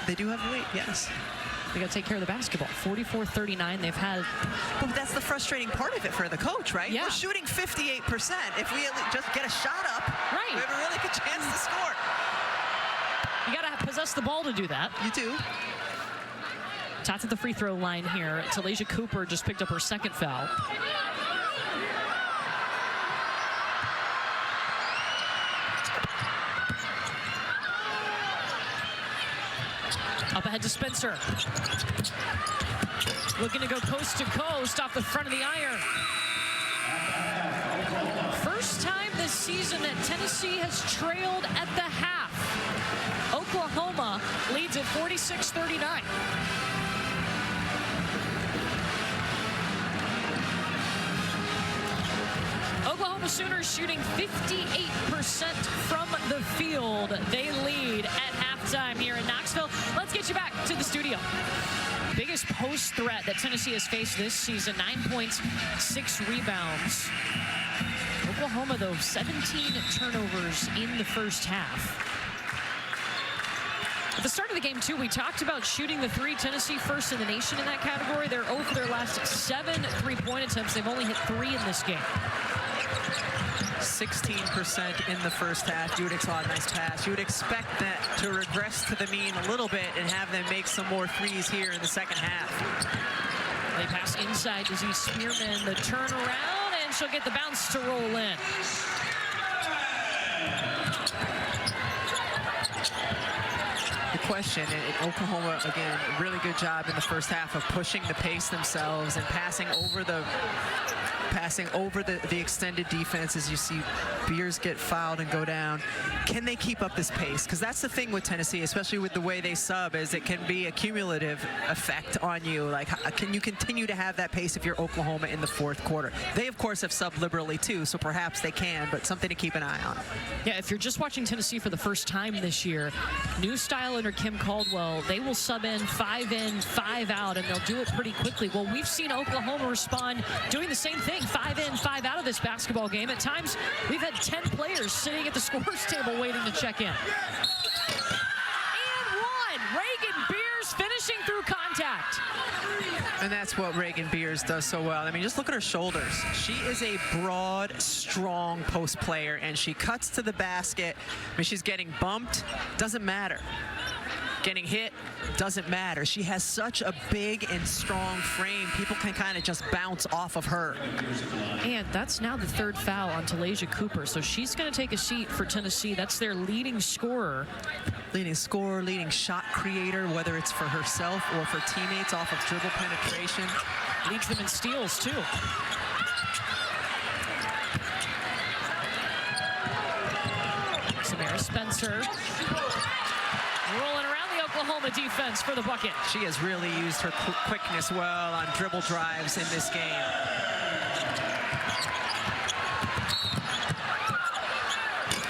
Speaker 2: They do have weight, yes.
Speaker 1: They got to take care of the basketball. 44-39. They've had.
Speaker 2: But that's the frustrating part of it for the coach, right?
Speaker 1: Yeah.
Speaker 2: We're shooting 58%. If we just get a shot up,
Speaker 1: Right.
Speaker 2: we have a really good chance to score.
Speaker 1: You got to possess the ball to do that.
Speaker 2: You do.
Speaker 1: Tots at the free throw line here. Talaysia Cooper just picked up her second foul. Up ahead to Spencer. Looking to go coast to coast off the front of the iron. First time this season that Tennessee has trailed at the half. Oklahoma leads at 46-39. Oklahoma Sooners shooting 58% from the field. They lead at halftime here in Knoxville. Let's get you back to the studio. Biggest post threat that Tennessee has faced this season, 9 points, 6 rebounds. Oklahoma, though, 17 turnovers in the first half. At the start of the game, too, we talked about shooting the three. Tennessee first in the nation in that category. They're 0 for their last 7 three-point attempts. They've only hit 3 in this game.
Speaker 2: 16% in the first half. You would expect a nice pass. You would expect that to regress to the mean a little bit and have them make some more threes here in the second half.
Speaker 1: They pass inside to Z Spearman. The turnaround, and she'll get the bounce to roll in.
Speaker 2: The question, and Oklahoma, again, really good job in the first half of pushing the pace themselves and passing over the extended defense as you see Beers get fouled and go down. Can they keep up this pace? Because that's the thing with Tennessee, especially with the way they sub, is it can be a cumulative effect on you. Like, can you continue to have that pace if you're Oklahoma in the fourth quarter? They, of course, have subbed liberally, too, so perhaps they can, but something to keep an eye on.
Speaker 1: Yeah, if you're just watching Tennessee for the first time this year, new style under Kim Caldwell, they will sub in, 5 out, and they'll do it pretty quickly. Well, we've seen Oklahoma respond doing the same thing, 5 in, 5 out of this basketball game. At times, we've had 10 players sitting at the scorer's table waiting to check in. And one, Reagan Beers finishing through contact.
Speaker 2: And that's what Reagan Beers does so well. I mean, just look at her shoulders. She is a broad, strong post player, and she cuts to the basket. I mean, she's getting bumped, doesn't matter. Getting hit, doesn't matter. She has such a big and strong frame. People can kind of just bounce off of her.
Speaker 1: And that's now the third foul on Talaysia Cooper. So she's going to take a seat for Tennessee. That's their leading scorer.
Speaker 2: Leading scorer, leading shot creator, whether it's for herself or for teammates off of dribble penetration.
Speaker 1: Leads them in steals, too. Samara Spencer rolling around the Oklahoma defense for the bucket.
Speaker 2: She has really used her quickness well on dribble drives in this game.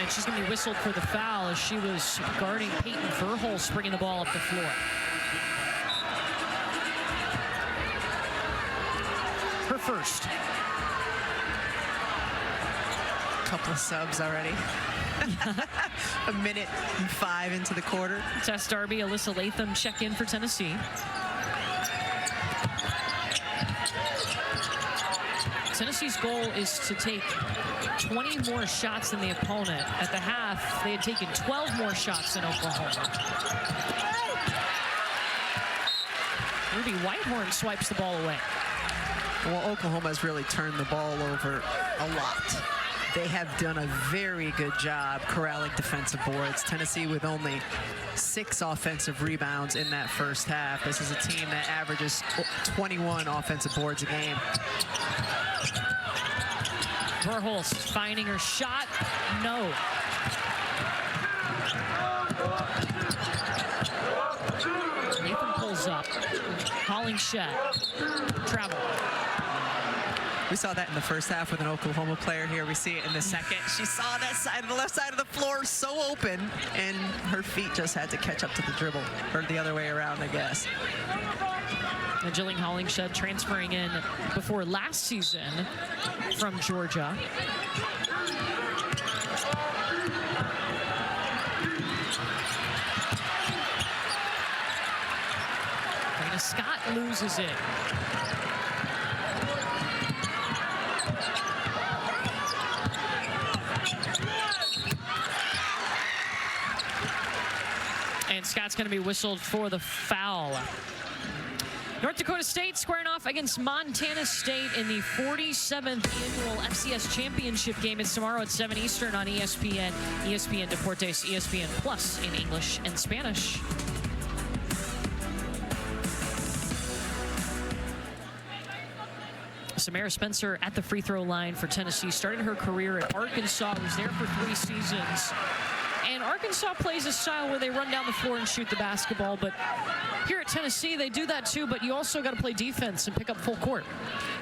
Speaker 1: And she's going to be whistled for the foul as she was guarding Peyton Verholst, bringing the ball up the floor. Her first.
Speaker 2: Couple of subs already. A minute and 5 into the quarter.
Speaker 1: Tess Darby, Alyssa Latham check in for Tennessee. Tennessee's goal is to take 20 more shots than the opponent. At the half, they had taken 12 more shots than Oklahoma. Ruby Whitehorn swipes the ball away.
Speaker 2: Well, Oklahoma has really turned the ball over a lot. They have done a very good job corralling defensive boards. Tennessee with only 6 offensive rebounds in that first half. This is a team that averages 21 offensive boards a game.
Speaker 1: Verholst finding her shot. No. Nathan pulls up. Hollingshed. Travel.
Speaker 2: We saw that in the first half with an Oklahoma player. Here we see it in the second. She saw that side, the left side of the floor so open, and her feet just had to catch up to the dribble, or the other way around, I guess.
Speaker 1: And Jillian Hollingshed transferring in before last season from Georgia. loses it. And Scott's going to be whistled for the foul. North Dakota State squaring off against Montana State in the 47th annual FCS Championship game. It's tomorrow at 7 Eastern on ESPN, ESPN Deportes, ESPN Plus in English and Spanish. Samara Spencer at the free throw line for Tennessee. Started her career at Arkansas, was there for 3 seasons. And Arkansas plays a style where they run down the floor and shoot the basketball, but here at Tennessee, they do that too, but you also got to play defense and pick up full court.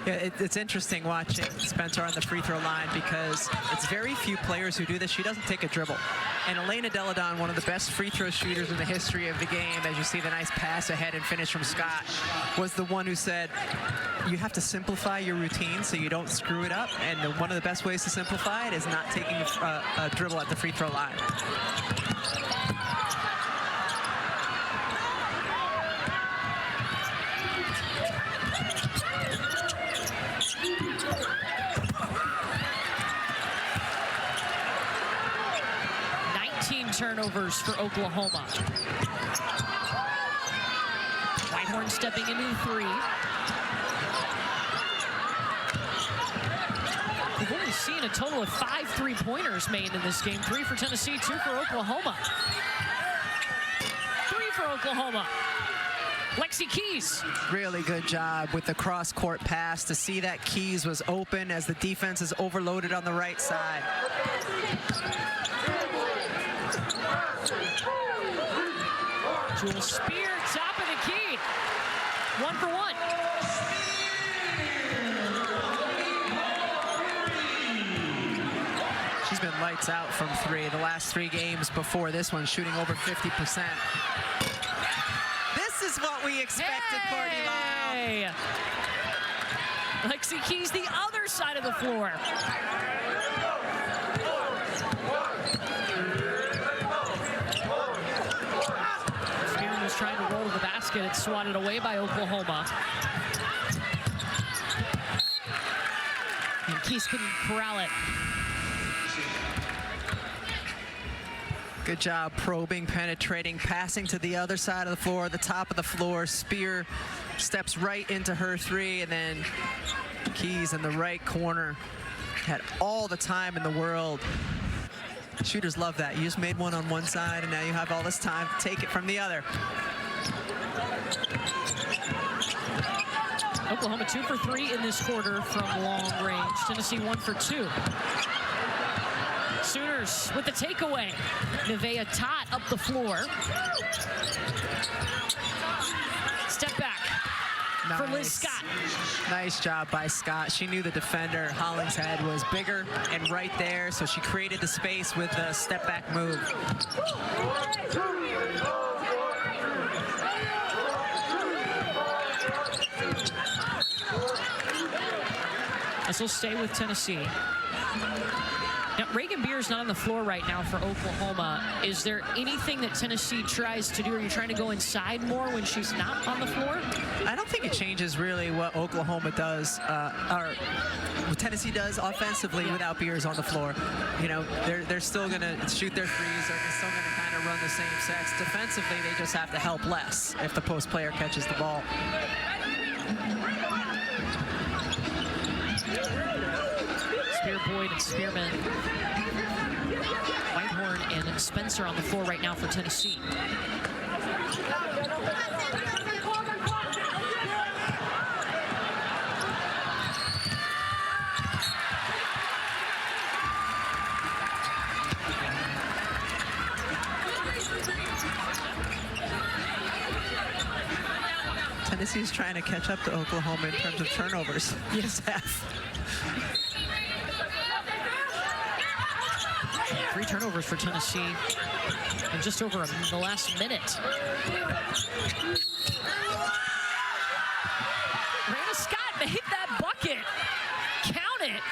Speaker 2: Yeah, it's interesting watching Spencer on the free throw line because it's very few players who do this. She doesn't take a dribble. And Elena Deladon, one of the best free throw shooters in the history of the game, as you see the nice pass ahead and finish from Scott, was the one who said, you have to simplify your routine so you don't screw it up. And one of the best ways to simplify it is not taking a dribble at the free throw line.
Speaker 1: Turnovers for Oklahoma. Whitehorn stepping into the 3. We've only seen a total of 5 3-pointers made in this game. 3 for Tennessee, 2 for Oklahoma. 3 for Oklahoma. Lexi Keys.
Speaker 2: Really good job with the cross-court pass to see that Keys was open as the defense is overloaded on the right side.
Speaker 1: Jewel Spear, top of the key. 1 for 1.
Speaker 2: She's been lights out from 3 the last 3 games before this one, shooting over 50%. This is what we expected, Courtney Lyle.
Speaker 1: Lexi Keys, the other side of the floor. Trying to roll to the basket. It's swatted away by Oklahoma. And Keys couldn't corral it.
Speaker 2: Good job probing, penetrating, passing to the other side of the floor, the top of the floor. Spear steps right into her 3, and then Keys in the right corner. Had all the time in the world. Shooters love that. You just made one on one side, and now you have all this time to take it from the other.
Speaker 1: Oklahoma 2 for 3 in this quarter from long range. Tennessee 1 for 2. Sooners with the takeaway. Nevaeh Tott up the floor. Step back for Liz Scott.
Speaker 2: Nice job by Scott. She knew the defender, Hollingshead, was bigger and right there, so she created the space with a step-back move.
Speaker 1: This will stay with Tennessee. Now, Reagan Beer's not on the floor right now for Oklahoma. Is there anything that Tennessee tries to do? Are you trying to go inside more when she's not on the floor?
Speaker 2: I don't think it changes really what Oklahoma does, or what Tennessee does offensively without Beers on the floor. You know, they're still going to shoot their threes. They're still going to kind of run the same sets. Defensively, they just have to help less if the post player catches the ball.
Speaker 1: Spear, Boyd, and Spearman. Whitehorn and Spencer on the floor right now for Tennessee.
Speaker 2: Tennessee's trying to catch up to Oklahoma in terms of turnovers. Yes, half.
Speaker 1: 3 turnovers for Tennessee in just over the last minute. Rana Scott made that bucket. Count it.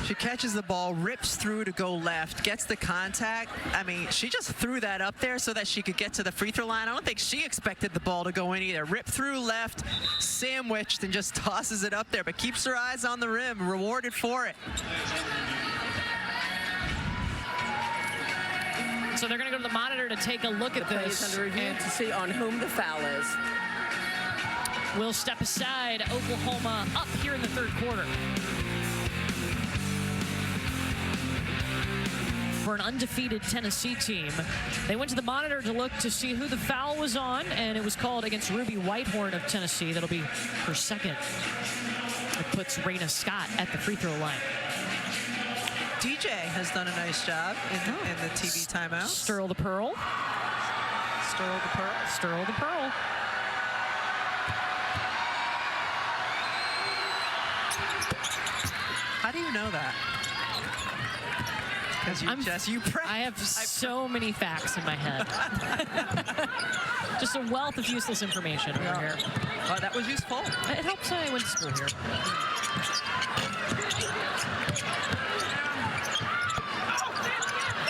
Speaker 2: She catches the ball, rips through to go left, gets the contact. I mean, she just threw that up there so that she could get to the free throw line. I don't think she expected the ball to go in either. Rip through left, sandwiched, and just tosses it up there, but keeps her eyes on the rim, rewarded for it.
Speaker 1: So they're going to go to the monitor to take a look at this.
Speaker 3: Under review to see on whom the foul is.
Speaker 1: We'll step aside. Oklahoma up here in the third quarter. For an undefeated Tennessee team. They went to the monitor to look to see who the foul was on, and it was called against Ruby Whitehorn of Tennessee. That'll be her second. It puts Raina Scott at the free throw line.
Speaker 2: DJ has done a nice job in the TV timeout.
Speaker 1: Stirl the Pearl.
Speaker 2: Stirl the Pearl.
Speaker 1: Stirl the Pearl.
Speaker 2: How do you know that? Because you practice.
Speaker 1: I have so many facts in my head. Just a wealth of useless information over here.
Speaker 2: Oh, that was useful.
Speaker 1: It helps I went to school here.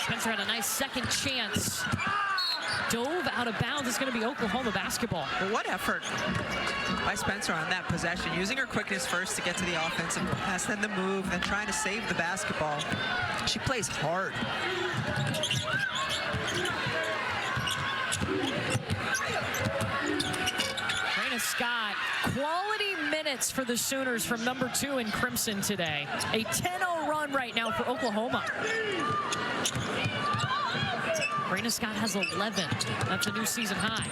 Speaker 1: Spencer had a nice second chance. Dove out of bounds. It's going to be Oklahoma basketball.
Speaker 2: Well, what effort by Spencer on that possession, using her quickness first to get to the offensive pass, then the move, then trying to save the basketball. She plays hard.
Speaker 1: Raina Scott, quality minutes for the Sooners from number 2 in Crimson today. A 10-0 run right now for Oklahoma. Raina Scott has 11. That's a new season high.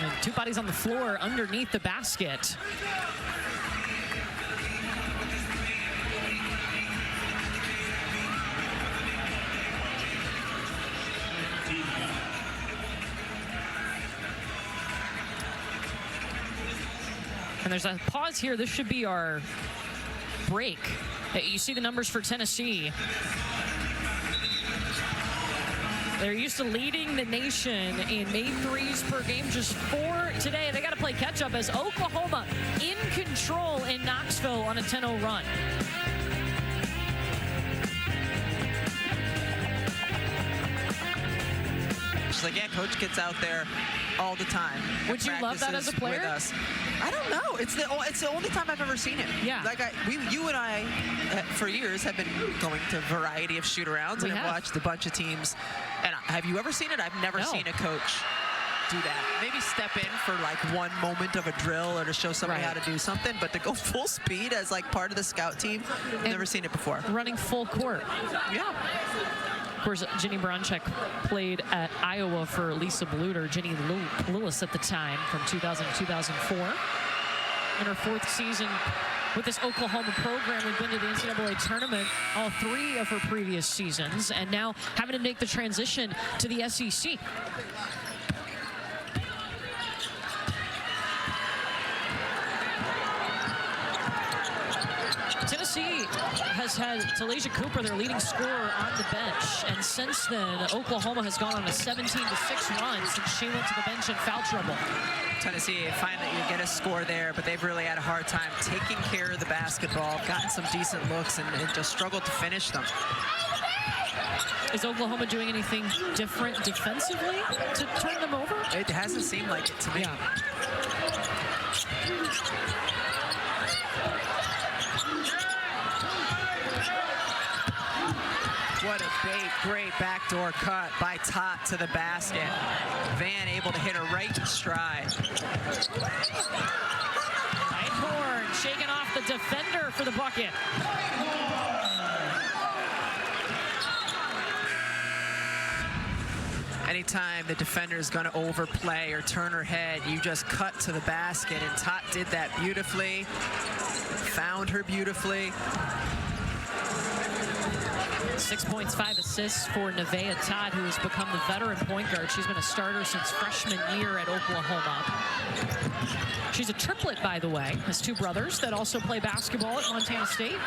Speaker 1: And two bodies on the floor underneath the basket. And there's a pause here. This should be our break. You see the numbers for Tennessee. They're used to leading the nation in made threes per game, just 4 today. They got to play catch up as Oklahoma in control in Knoxville on a 10-0 run.
Speaker 2: She's like, yeah, coach gets out there all the time.
Speaker 1: Would you love that as a player?
Speaker 2: With us. I don't know. It's the only time I've ever seen it.
Speaker 1: Yeah.
Speaker 2: Like you and I, for years, have been going to a variety of shoot-arounds and have watched a bunch of teams. And have you ever seen it? I've never seen a coach do that. Maybe step in for like one moment of a drill or to show somebody how to do something, but to go full speed as like part of the scout team, I've never seen it before.
Speaker 1: Running full court.
Speaker 2: Yeah.
Speaker 1: Of course, Jenny Bronchek played at Iowa for Lisa Bluter, Jenny Lewis at the time, from 2000 to 2004. In her 4th season with this Oklahoma program, we've been to the NCAA tournament all 3 of her previous seasons, and now having to make the transition to the SEC. Tennessee has had Talaysia Cooper, their leading scorer, on the bench. And since then, Oklahoma has gone on a 17-6 run since she went to the bench in foul trouble.
Speaker 2: Tennessee find that you get a score there, but they've really had a hard time taking care of the basketball, gotten some decent looks, and just struggled to finish them.
Speaker 1: Is Oklahoma doing anything different defensively to turn them over?
Speaker 2: It hasn't seemed like it to me.
Speaker 1: Yeah.
Speaker 2: What a great backdoor cut by Tot to the basket. Van able to hit her right in stride.
Speaker 1: Whitehorn shaking off the defender for the bucket.
Speaker 2: Anytime the defender is going to overplay or turn her head, you just cut to the basket, and Tot did that beautifully. Found her beautifully.
Speaker 1: 6 points, 5 assists for Nevaeh Todd, who has become the veteran point guard. She's been a starter since freshman year at Oklahoma. She's a triplet, by the way. Has 2 brothers that also play basketball at Montana State.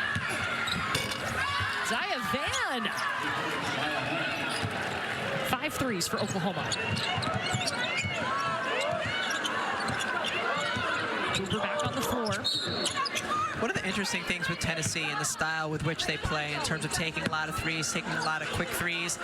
Speaker 1: Zaya Van. 5 threes for Oklahoma. Cooper back on the floor.
Speaker 2: One of the interesting things with Tennessee and the style with which they play in terms of taking a lot of threes, taking a lot of quick threes,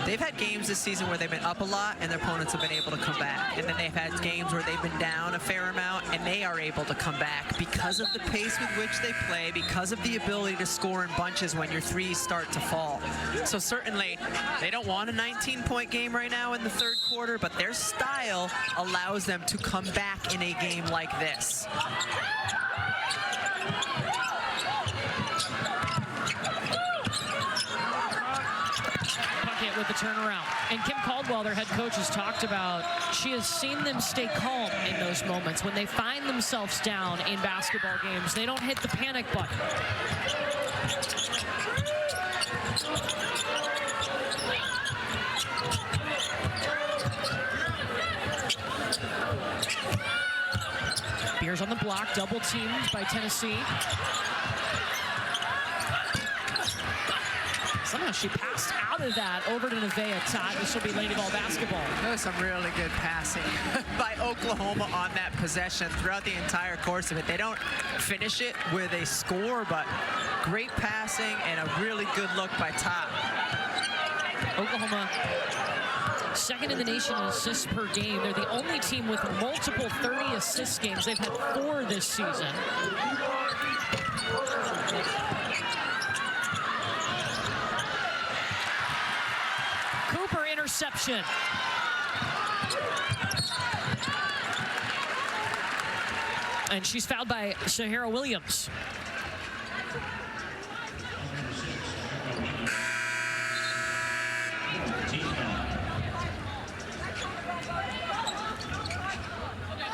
Speaker 2: they've had games this season where they've been up a lot and their opponents have been able to come back. And then they've had games where they've been down a fair amount and they are able to come back because of the pace with which they play, because of the ability to score in bunches when your threes start to fall. So certainly they don't want a 19-point game right now in the third quarter, but their style allows them to come back in a game like this.
Speaker 1: With the turnaround. And Kim Caldwell, their head coach, has talked about she has seen them stay calm in those moments. When they find themselves down in basketball games, they don't hit the panic button. Beers on the block, double teamed by Tennessee. Somehow she passed out of that over to Nevaeh. Todd, this will be Lady Ball basketball.
Speaker 2: There was some really good passing by Oklahoma on that possession throughout the entire course of it. They don't finish it with a score, but great passing and a really good look by Todd.
Speaker 1: Oklahoma, second in the nation in assists per game. They're the only team with multiple 30 assist games. They've had 4 this season. Cooper interception. And she's fouled by Sahara Williams.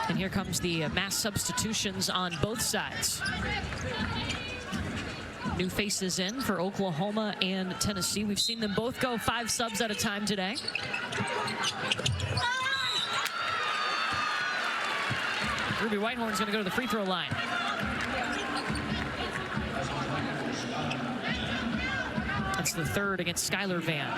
Speaker 1: And here comes the mass substitutions on both sides. New faces in for Oklahoma and Tennessee. We've seen them both go 5 subs at a time today. Ruby Whitehorn's going to go to the free throw line. That's the third against Skylar Van.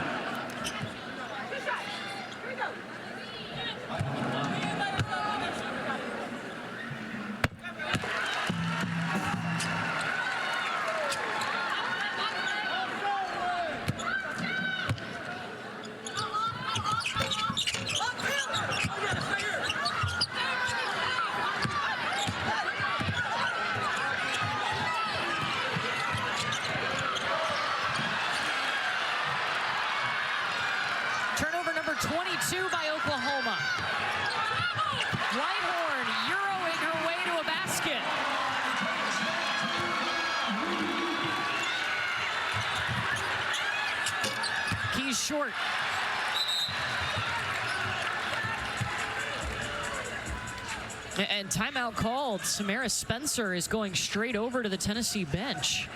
Speaker 1: Turnover number 22 by Oklahoma. Whitehorn euroing her way to a basket. Keys short. And timeout called. Samara Spencer is going straight over to the Tennessee bench.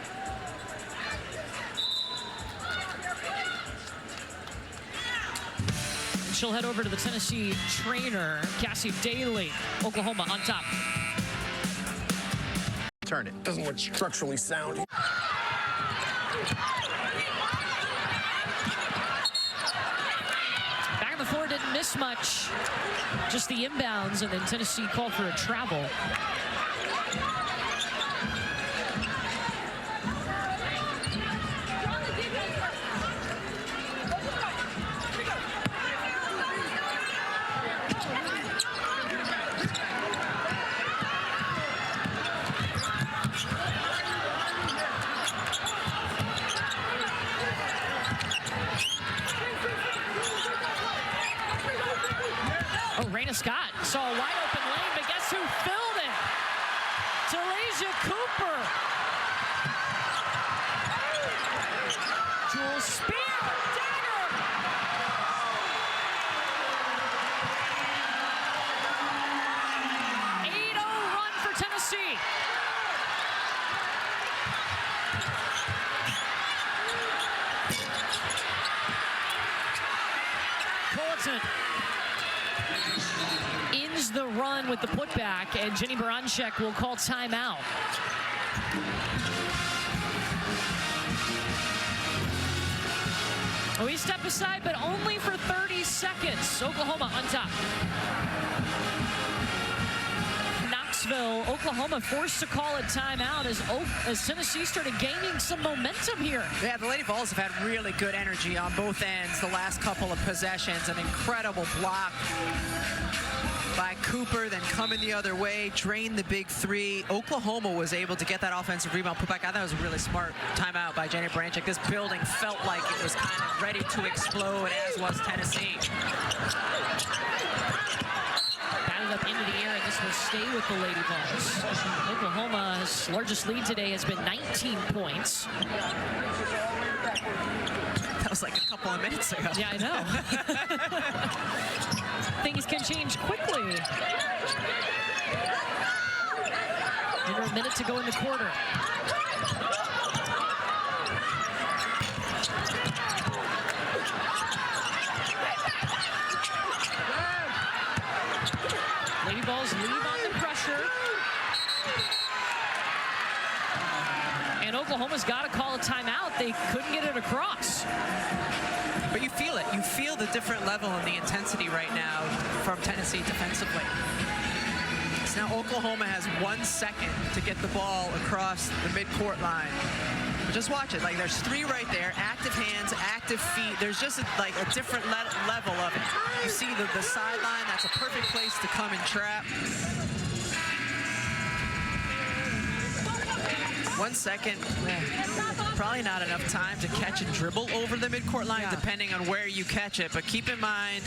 Speaker 1: She'll head over to the Tennessee trainer, Cassie Daly. Oklahoma on top.
Speaker 4: Turn it. Doesn't look structurally sound.
Speaker 1: Back on the floor, didn't miss much. Just the inbounds, and then Tennessee called for a travel. Scott saw a wide open lane, but guess who filled it? Talasia Cooper. Jewel Spear, dagger. Run for Tennessee. Fulton ends the run with the putback, and Jenny Baranczyk will call timeout. We step aside, but only for 30 seconds. Oklahoma on top. Knoxville, Oklahoma forced to call a timeout as Tennessee started gaining some momentum here.
Speaker 2: Yeah, the Lady Vols have had really good energy on both ends the last couple of possessions. An incredible block by Cooper, then coming the other way, drained the big three. Oklahoma was able to get that offensive rebound put back. I thought it was a really smart timeout by Jenny Branchek. This building felt like it was kind of ready to explode, as was Tennessee.
Speaker 1: Batted up into the air, and this will stay with the Lady Vols. Oklahoma's largest lead today has been 19 points.
Speaker 2: That was like a couple of minutes ago.
Speaker 1: Yeah, I know. Things can change quickly. Under a minute to go in the quarter. Lady Vols leave on the pressure. And Oklahoma's got to call a timeout. They couldn't get it across.
Speaker 2: But you feel it. You feel the different level and the intensity right now from Tennessee defensively. So now Oklahoma has 1 second to get the ball across the midcourt line. But just watch it. Like, there's three right there. Active hands, active feet. There's just like a different level of it. You see the sideline. That's a perfect place to come and trap. 1 second, probably not enough time to catch and dribble over the midcourt line, depending on where you catch it. But keep in mind,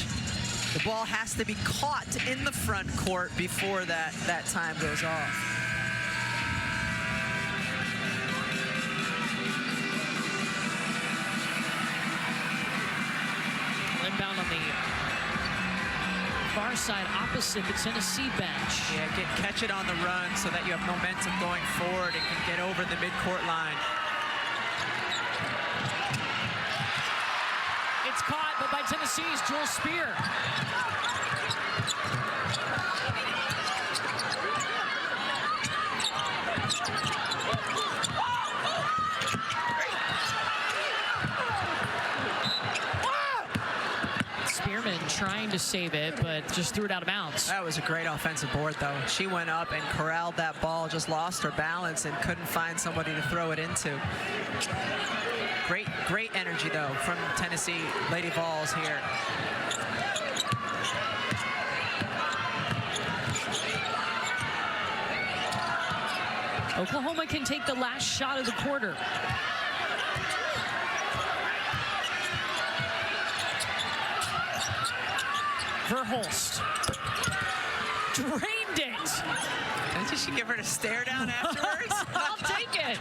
Speaker 2: the ball has to be caught in the front court before that time goes off.
Speaker 1: Inbound on the far side opposite the Tennessee bench.
Speaker 2: Yeah, catch it on the run so that you have momentum going forward and can get over the midcourt line.
Speaker 1: It's caught, but by Tennessee's Jewel Spear. Trying to save it, but just threw it out of bounds.
Speaker 2: That was a great offensive board, though. She went up and corralled that ball, just lost her balance and couldn't find somebody to throw it into. Great energy, though, from Tennessee Lady Vols here.
Speaker 1: Oklahoma can take the last shot of the quarter. Verhulst drained it.
Speaker 2: Didn't you should give her a stare down afterwards?
Speaker 1: I'll take it.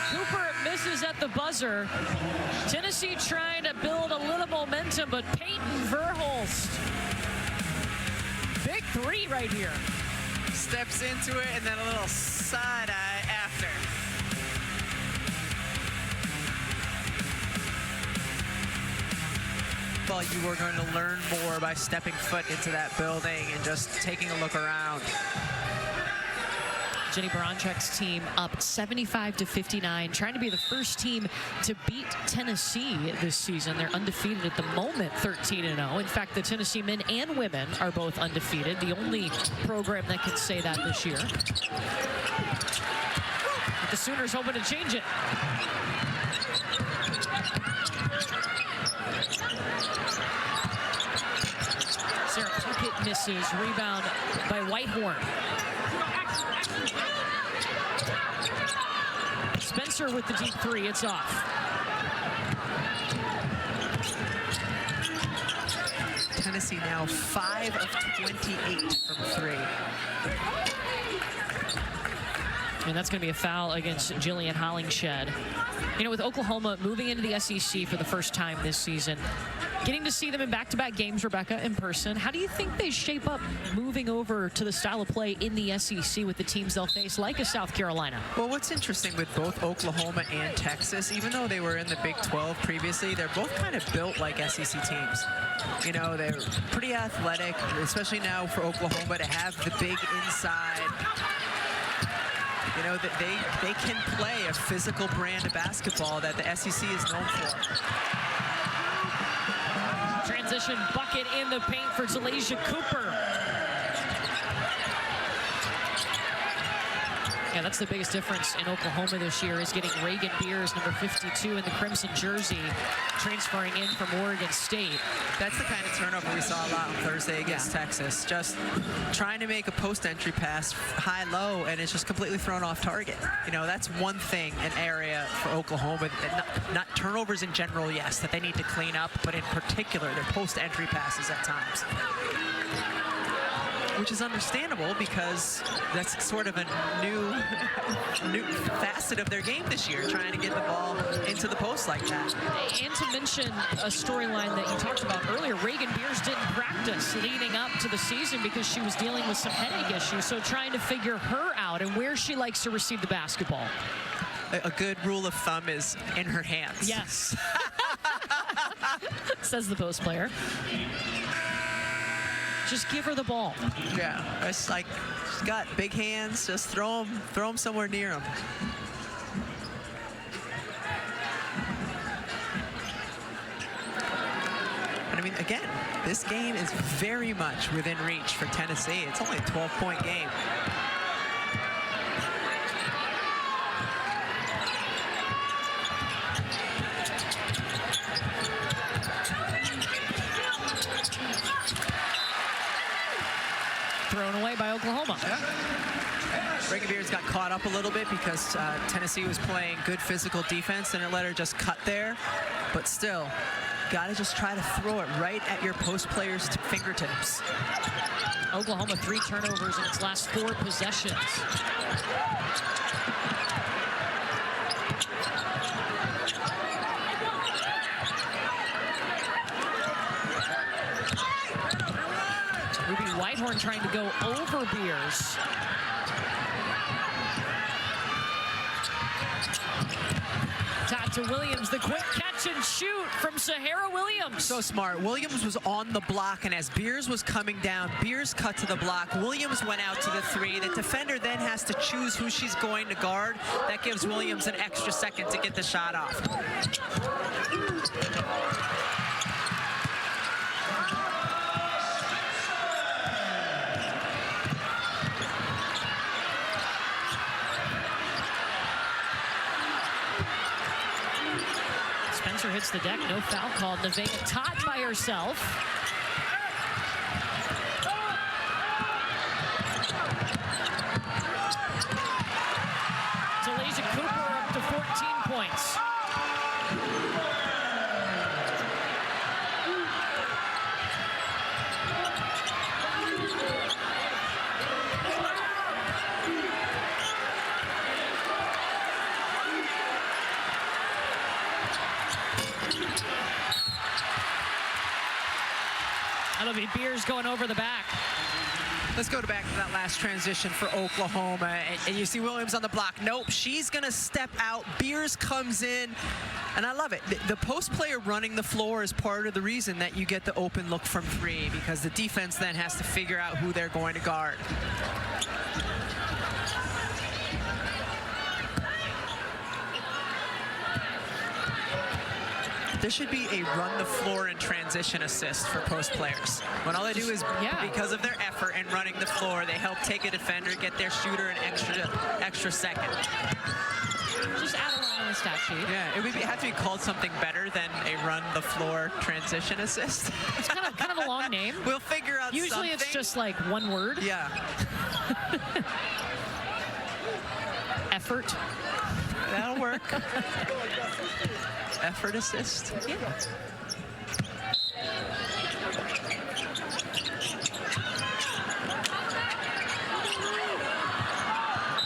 Speaker 1: Cooper misses at the buzzer. Tennessee trying to build a little momentum, but Peyton Verhulst, big three right here.
Speaker 2: Steps into it and then a little side eye after. You were going to learn more by stepping foot into that building and just taking a look around.
Speaker 1: Jenny Baranchek's team up 75-59, trying to be the first team to beat Tennessee this season. They're undefeated at the moment, 13-0. In fact, the Tennessee men and women are both undefeated, the only program that can say that this year. But the Sooners hoping to change it. Sarah Puckett misses. Rebound by Whitehorn. Spencer with the deep three. It's off.
Speaker 2: Tennessee now 5 of 28 from three.
Speaker 1: And that's going to be a foul against Jillian Hollingshed. You know, with Oklahoma moving into the SEC for the first time this season, getting to see them in back-to-back games, Rebecca, in person, how do you think they shape up moving over to the style of play in the SEC with the teams they'll face, like a South Carolina?
Speaker 2: Well, what's interesting with both Oklahoma and Texas, even though they were in the Big 12 previously, they're both kind of built like SEC teams. You know, they're pretty athletic, especially now for Oklahoma to have the big inside. You know, that they can play a physical brand of basketball that the SEC is known for.
Speaker 1: Transition bucket in the paint for Zalasia Cooper. Yeah, that's the biggest difference in Oklahoma this year, is getting Reagan Beers, number 52 in the crimson jersey, transferring in from Oregon State.
Speaker 2: That's the kind of turnover we saw a lot on Thursday against Texas. Just trying to make a post-entry pass high-low, and it's just completely thrown off target. You know, that's one thing, an area for Oklahoma. Not turnovers in general, yes, that they need to clean up, but in particular, their post-entry passes at times. Which is understandable because that's sort of a new facet of their game this year, trying to get the ball into the post like that.
Speaker 1: And to mention a storyline that you talked about earlier, Reagan Beers didn't practice leading up to the season because she was dealing with some headache issues, so trying to figure her out and where she likes to receive the basketball.
Speaker 2: A good rule of thumb is in her hands.
Speaker 1: Yes. Says the post player. Just give her the ball.
Speaker 2: Yeah, it's like she's got big hands. Just throw them somewhere near them. And I mean, again, this game is very much within reach for Tennessee. It's only a 12-point game.
Speaker 1: Thrown away by Oklahoma.
Speaker 2: Yeah. Reagan Beers got caught up a little bit because Tennessee was playing good physical defense and it let her just cut there. But still, got to just try to throw it right at your post players' fingertips.
Speaker 1: Oklahoma 3 turnovers in its last 4 possessions. Ruby Whitehorn trying to go over Beers. Top to Williams, the quick catch and shoot from Sahara Williams.
Speaker 2: So smart. Williams was on the block, and as Beers was coming down, Beers cut to the block. Williams went out to the 3. The defender then has to choose who she's going to guard. That gives Williams an extra second to get the shot off.
Speaker 1: Hits the deck, no foul called. Nevaeh Tot by herself. Zalasia Cooper up to 14 points. That'll be Beers going over the back.
Speaker 2: Let's go back to that last transition for Oklahoma. And you see Williams on the block. Nope, she's going to step out. Beers comes in. And I love it. The post player running the floor is part of the reason that you get the open look from 3, because the defense then has to figure out who they're going to guard. There should be a run the floor and transition assist for post players. When all they do is, because of their effort in running the floor, they help take a defender, get their shooter an extra second.
Speaker 1: Just add a line on the stat sheet.
Speaker 2: Yeah, it would have to be called something better than a run the floor transition assist.
Speaker 1: It's kind of a long name.
Speaker 2: We'll figure out
Speaker 1: Usually
Speaker 2: something.
Speaker 1: It's just like one word.
Speaker 2: Yeah.
Speaker 1: Effort.
Speaker 2: That'll work. Effort assist.
Speaker 1: Yeah.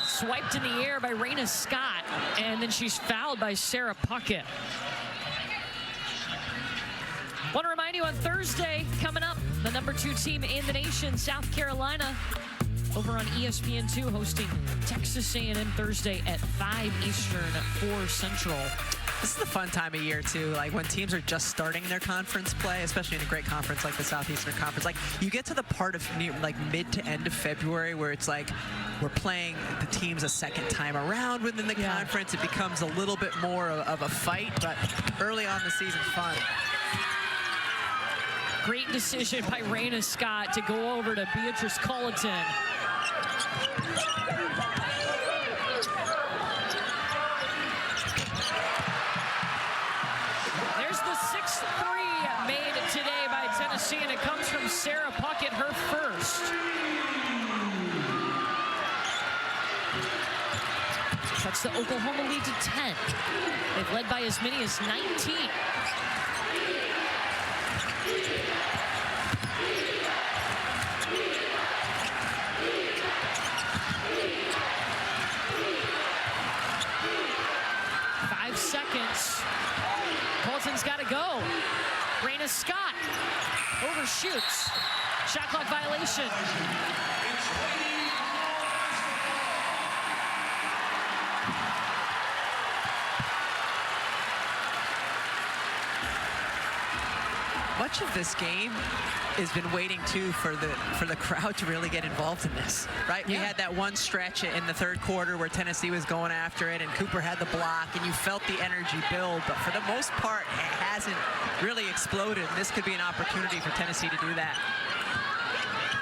Speaker 1: Swiped in the air by Raina Scott, and then she's fouled by Sarah Puckett. Want to remind you, on Thursday, coming up, the number 2 team in the nation, South Carolina, over on ESPN2, hosting Texas A&M Thursday at 5 Eastern, 4 Central.
Speaker 2: This is the fun time of year, too, like when teams are just starting their conference play, especially in a great conference like the Southeastern Conference. Like, you get to the part of like mid to end of February where it's like we're playing the teams a second time around within the conference. It becomes a little bit more of a fight, but early on the season, fun.
Speaker 1: Great decision by Raina Scott to go over to Beatrice Culleton. There's the 6-3 made today by Tennessee, and it comes from Sarah Puckett, her first. That's the Oklahoma lead to 10. They've led by as many as 19. Seconds. Colton's got to go. Raina Scott overshoots. Shot clock violation.
Speaker 2: Much of this game has been waiting too for the crowd to really get involved in this, right? We had that one stretch in the third quarter where Tennessee was going after it and Cooper had the block and you felt the energy build, but for the most part it hasn't really exploded. This could be an opportunity for Tennessee to do that.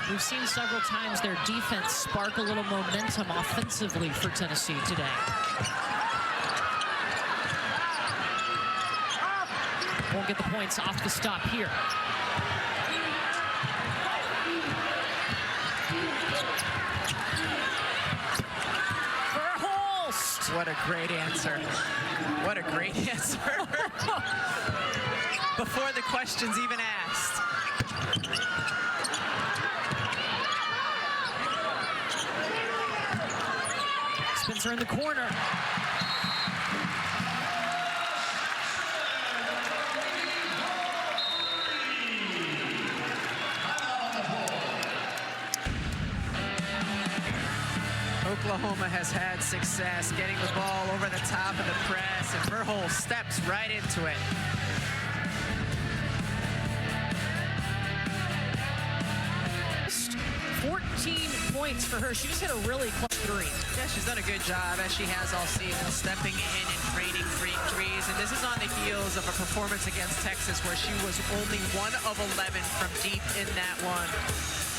Speaker 1: We've seen several times their defense spark a little momentum offensively for Tennessee today. Won't get the points off the stop here. Verhulst!
Speaker 2: What a great answer. What a great answer. Before the question's even asked.
Speaker 1: Spencer in the corner.
Speaker 2: Oklahoma has had success getting the ball over the top of the press, and Verhulst steps right into it.
Speaker 1: Just 14 points for her. She just hit a really close three.
Speaker 2: Yeah, she's done a good job, as she has all season, stepping in and creating free threes. And this is on the heels of a performance against Texas where she was only 1 of 11 from deep in that one.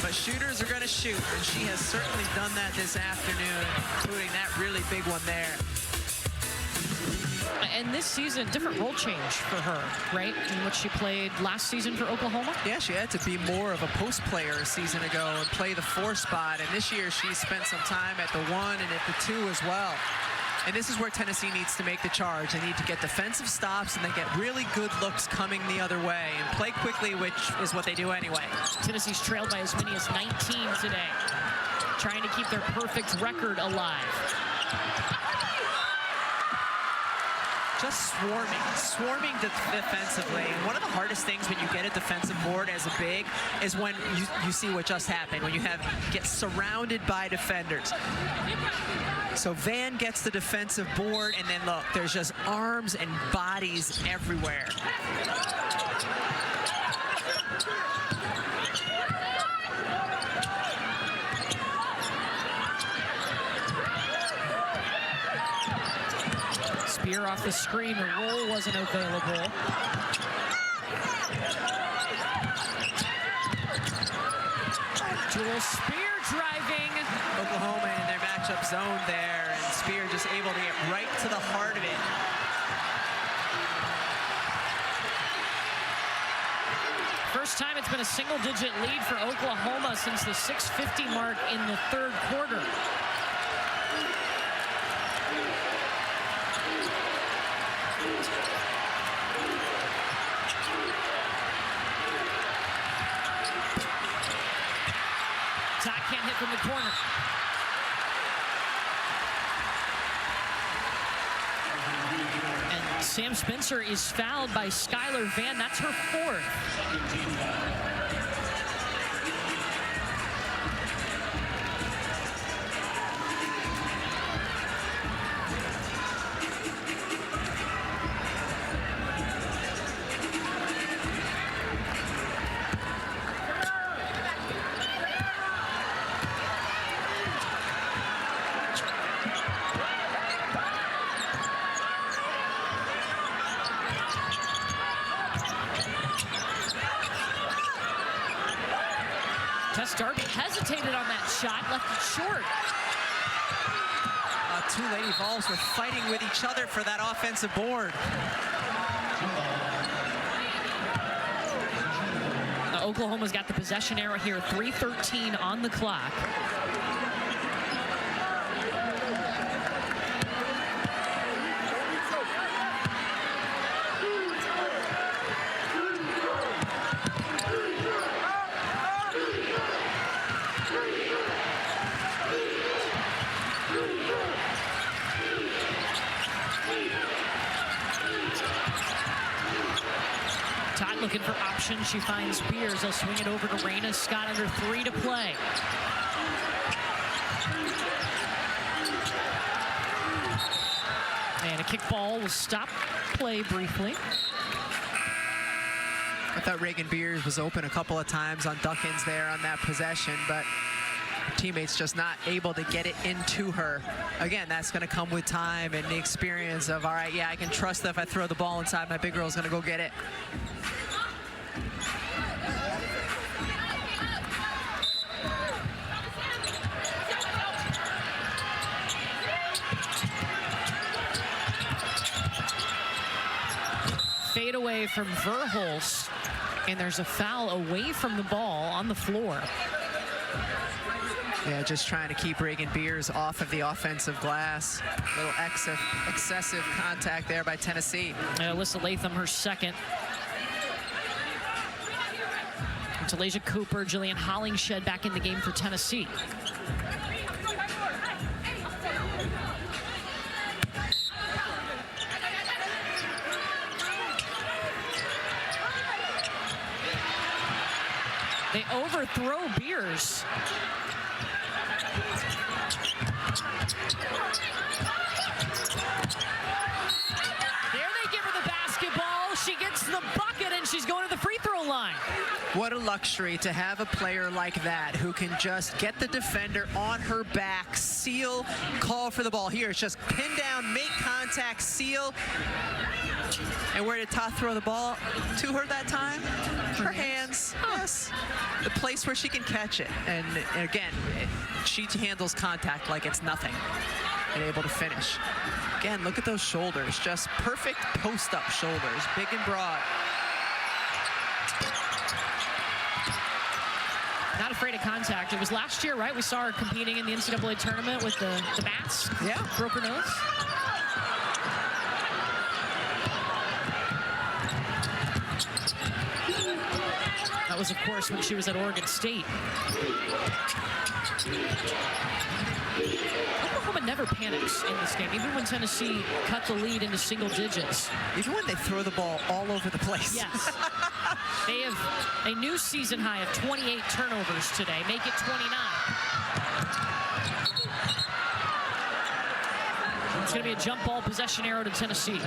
Speaker 2: But shooters are going to shoot, and she has certainly done that this afternoon, including that really big one there.
Speaker 1: And this season, different role change for her, right? In what she played last season for Oklahoma?
Speaker 2: Yeah, she had to be more of a post player a season ago and play the 4 spot. And this year, she spent some time at the 1 and at the 2 as well. And this is where Tennessee needs to make the charge. They need to get defensive stops and they get really good looks coming the other way and play quickly, which is what they do anyway.
Speaker 1: Tennessee's trailed by as many as 19 today, trying to keep their perfect record alive.
Speaker 2: Just swarming defensively. And one of the hardest things when you get a defensive board as a big is when you see what just happened, when you get surrounded by defenders. So Van gets the defensive board, and then look, there's just arms and bodies everywhere.
Speaker 1: Spear off the screen, the roll wasn't available. Jewel Spear driving.
Speaker 2: Oklahoma in their matchup zone there, and Spear just able to get right to the heart of it.
Speaker 1: First time it's been a single-digit lead for Oklahoma since the 6:50 mark in the third quarter. Todd can't hit from the corner. And Sam Spencer is fouled by Skylar Van. That's her 4th. Tess Darby hesitated on that shot, left it short.
Speaker 2: Two Lady Vols were fighting with each other for that offensive board.
Speaker 1: Oklahoma's got the possession arrow here, 3:13 on the clock. Looking for options. She finds Beers. They'll swing it over to Raina Scott under 3 to play. And a kickball will stop play briefly.
Speaker 2: I thought Reagan Beers was open a couple of times on Duckins there on that possession, but her teammates just not able to get it into her. Again, that's going to come with time and the experience of, all right, yeah, I can trust that if I throw the ball inside, my big girl's going to go get it.
Speaker 1: Fade away from Verhulst, and there's a foul away from the ball on the floor.
Speaker 2: Yeah, just trying to keep Reagan Beers off of the offensive glass. A little excessive contact there by Tennessee.
Speaker 1: Alyssa Latham, her second. Talasia Cooper, Jillian Hollingshed back in the game for Tennessee. They overthrow Beers. There they give her the basketball. She gets the bucket, and she's going to the free throw line.
Speaker 2: What a luxury to have a player like that who can just get the defender on her back, seal, call for the ball. Here, it's just pin down, make contact, seal. And where did Toth throw the ball to her that time? Her hands, yes. The place where she can catch it. And again, she handles contact like it's nothing and able to finish. Again, look at those shoulders, just perfect post-up shoulders, big and broad.
Speaker 1: Not afraid of contact. It was last year, right? We saw her competing in the NCAA tournament with the bats.
Speaker 2: Yeah.
Speaker 1: Broke her nose. That was, of course, when she was at Oregon State. Oklahoma never panics in this game, even when Tennessee cut the lead into single digits.
Speaker 2: Even when they throw the ball all over the place.
Speaker 1: Yes. They have a new season high of 28 turnovers today. Make it 29. It's going to be a jump ball possession arrow to Tennessee.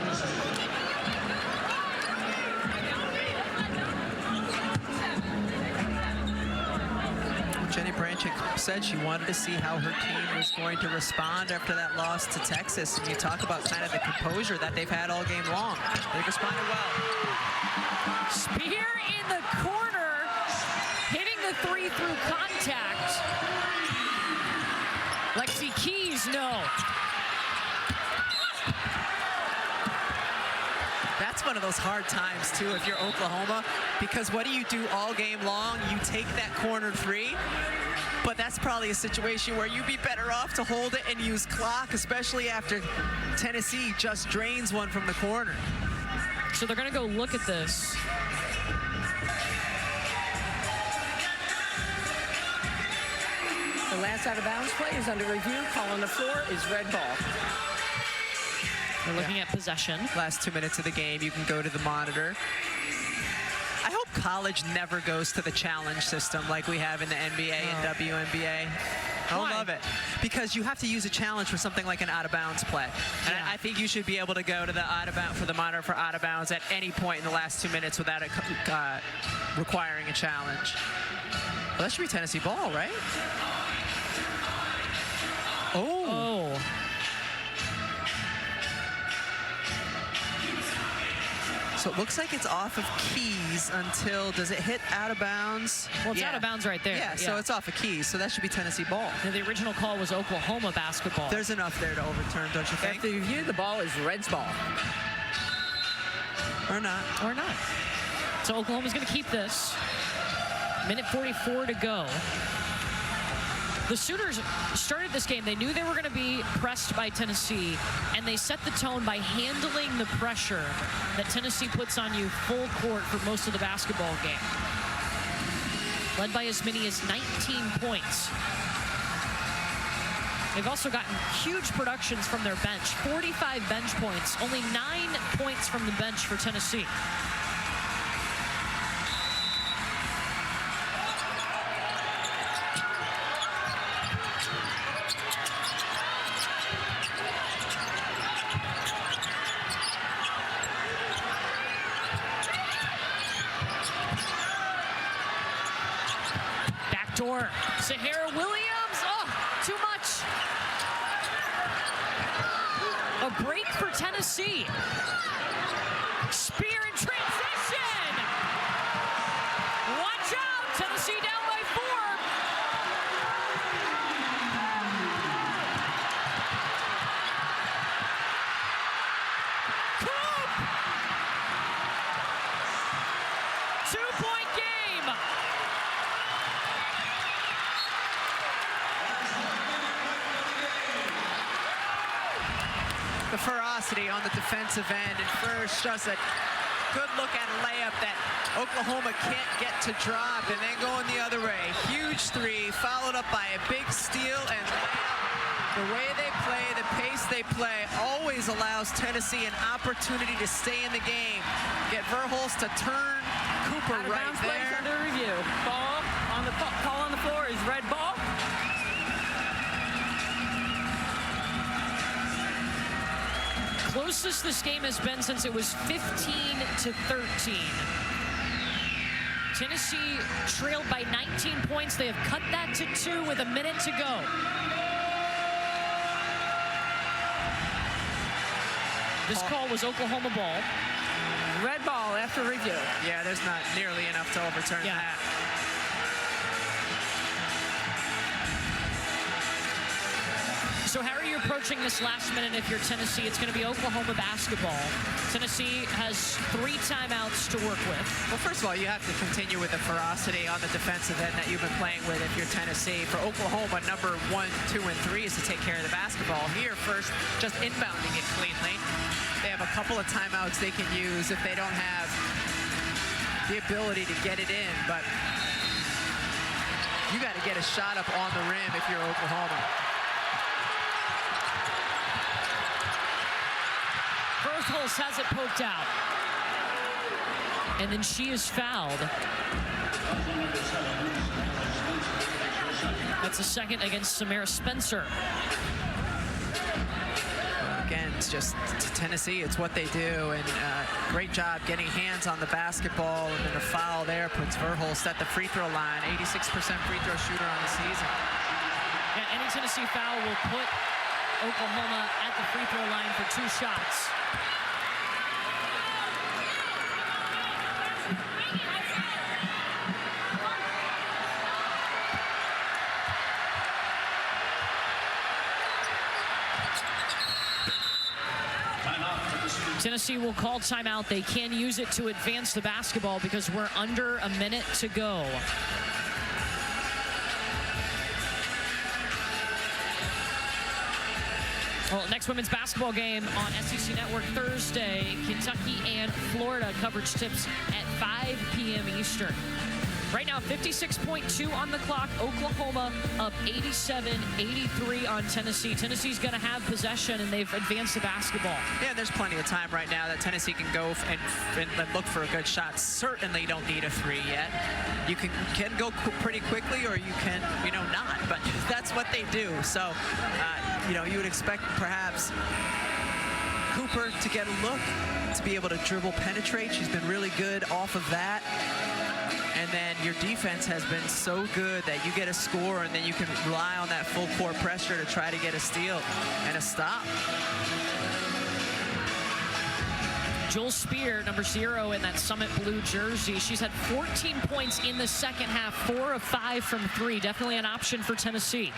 Speaker 2: Jenny Branchick said she wanted to see how her team was going to respond after that loss to Texas. And you talk about kind of the composure that they've had all game long. They've responded well.
Speaker 1: Spear in the corner, hitting the 3 through contact. Lexi Keys, no.
Speaker 2: That's one of those hard times, too, if you're Oklahoma, because what do you do all game long? You take that corner 3, but that's probably a situation where you'd be better off to hold it and use clock, especially after Tennessee just drains one from the corner.
Speaker 1: So they're going to go look at this.
Speaker 3: The last out of bounds play is under review. Call on the floor is red ball.
Speaker 1: They're looking at possession.
Speaker 2: Last 2 minutes of the game, you can go to the monitor. I hope college never goes to the challenge system like we have in the NBA and WNBA. I love it. Because you have to use a challenge for something like an out-of-bounds play. And I think you should be able to go to the out-of-bounds for the monitor for out-of-bounds at any point in the last 2 minutes without it requiring a challenge. Well, that should be Tennessee ball, right? So it looks like it's off of Keys until, does it hit out of bounds?
Speaker 1: Well, it's out of bounds right there.
Speaker 2: Yeah, so it's off of Keys, so that should be Tennessee ball.
Speaker 1: Now, the original call was Oklahoma basketball.
Speaker 2: There's enough there to overturn, don't you think?
Speaker 3: After review, the ball is Red's ball.
Speaker 2: Or not.
Speaker 1: Or not. So Oklahoma's going to keep this. Minute 44 to go. The Sooners started this game. They knew they were going to be pressed by Tennessee, and they set the tone by handling the pressure that Tennessee puts on you full court for most of the basketball game. Led by as many as 19 points. They've also gotten huge productions from their bench. 45 bench points, only 9 points from the bench for Tennessee. Backdoor, Sahara Williams, oh, too much. A break for Tennessee. Spear in transition. Watch out, Tennessee down by 4. Coop! 2-point game.
Speaker 2: The ferocity on the defensive end, and first just a good look at a layup that Oklahoma can't get to drop, and then going the other way. Huge three, followed up by a big steal and layup. The way they play, the pace they play, always allows Tennessee an opportunity to stay in the game. Get Verhulst to turn Cooper
Speaker 3: Out of
Speaker 2: right
Speaker 3: bounds plays
Speaker 2: there.
Speaker 3: under review. Ball on the call on the floor is Red ball.
Speaker 1: Closest this game has been since it was 15-13. Tennessee trailed by 19 points. They have cut that to 2 with a minute to go. This call was Oklahoma ball.
Speaker 3: Red ball after review.
Speaker 2: Yeah, there's not nearly enough to overturn that.
Speaker 1: So how are you approaching this last minute if you're Tennessee? It's going to be Oklahoma basketball. Tennessee has 3 timeouts to work with.
Speaker 2: Well, first of all, you have to continue with the ferocity on the defensive end that you've been playing with if you're Tennessee. For Oklahoma, number 1, 2, and 3 is to take care of the basketball. Here, first, just inbounding it cleanly. They have a couple of timeouts they can use if they don't have the ability to get it in, but you got to get a shot up on the rim if you're Oklahoma.
Speaker 1: Verhulst has it poked out. And then she is fouled. That's a second against Samara Spencer.
Speaker 2: Again, it's just to Tennessee, it's what they do, and great job getting hands on the basketball, and then a foul there puts Verhulst at the free throw line. 86% free throw shooter on the season.
Speaker 1: Yeah, any Tennessee foul will put Oklahoma at the free throw line for 2 shots. Tennessee will call timeout. They can use it to advance the basketball because we're under a minute to go. Well, next women's basketball game on SEC Network Thursday, Kentucky and Florida. Coverage tips at 5 p.m. Eastern. Right now, 56.2 on the clock. Oklahoma up 87-83 on Tennessee. Tennessee's going to have possession, and they've advanced the basketball.
Speaker 2: Yeah, there's plenty of time right now that Tennessee can go and look for a good shot. Certainly don't need a 3 yet. You can go pretty quickly, or you can, not. But that's what they do. So, you would expect perhaps Cooper to get a look, to be able to dribble penetrate. She's been really good off of that. And then your defense has been so good that you get a score, and then you can rely on that full court pressure to try to get a steal and a stop.
Speaker 1: Jewel Spear, number 0 in that Summit blue jersey. She's had 14 points in the second half, 4 of 5 from 3. Definitely an option for Tennessee.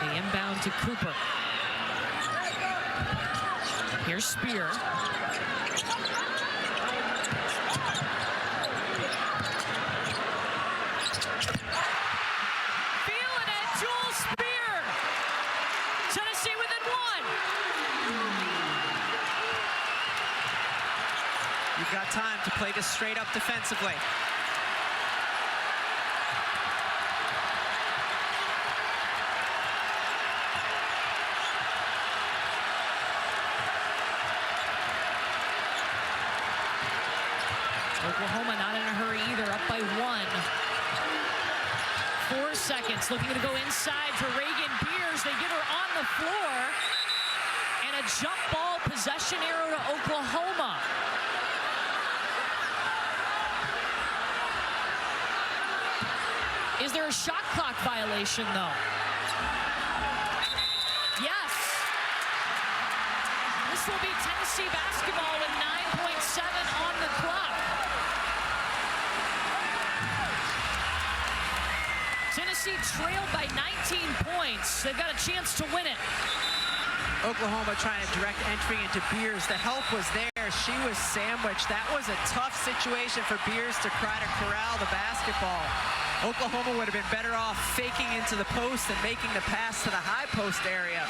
Speaker 1: The inbound to Cooper. Here's Spear. Feeling it, Jewel Spear. Tennessee within 1.
Speaker 2: You've got time to play this straight up defensively.
Speaker 1: Oklahoma not in a hurry either, up by 1. 4 seconds, looking to go inside to Reagan Beers. They get her on the floor. And a jump ball possession arrow to Oklahoma. Is there a shot clock violation, though? Yes. This will be Tennessee basketball with 9.7 on the clock. Tennessee trailed by 19 points. They've got a chance to win it.
Speaker 2: Oklahoma trying to direct entry into Beers. The help was there. She was sandwiched. That was a tough situation for Beers to try to corral the basketball. Oklahoma would have been better off faking into the post and making the pass to the high post area.